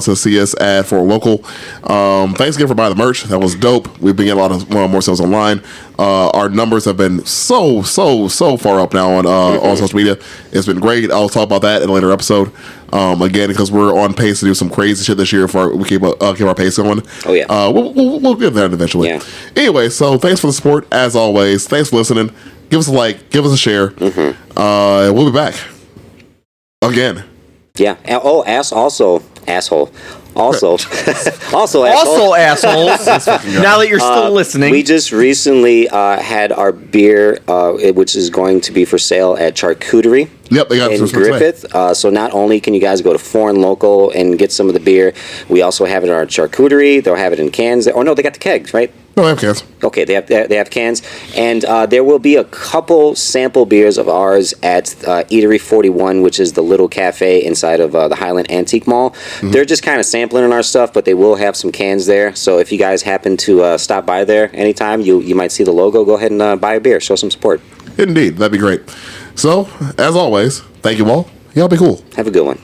to see us at Fort Local. Thanks again for buying the merch. That was dope. We've been getting a lot of more sales online. Our numbers have been so far up now on social media. It's been great. I'll talk about that in a later episode. Again, because we're on pace to do some crazy shit this year if we keep our pace going.
Oh yeah.
We'll get there eventually.
Yeah.
Anyway, so thanks for the support as always. Thanks for listening. Give us a like. Give us a share. We'll be back again.
Yeah. Oh, asshole. Also, asshole.
Assholes. Now that you're still listening.
We just recently had our beer, which is going to be for sale at Charcuterie.
Yep, they got
in
it for
Griffith. So not only can you guys go to Foreign Local and get some of the beer, we also have it at our Charcuterie. They'll have it in cans. Oh no, they got the kegs, right?
No, they have cans.
Okay, they have cans, and there will be a couple sample beers of ours at Eatery 41, which is the little cafe inside of the Highland Antique Mall. They're just kind of sampling in our stuff, but they will have some cans there. So if you guys happen to stop by there anytime, you might see the logo. Go ahead and buy a beer. Show some support.
Indeed, that'd be great. So, as always, thank you all. Y'all be cool.
Have a good one.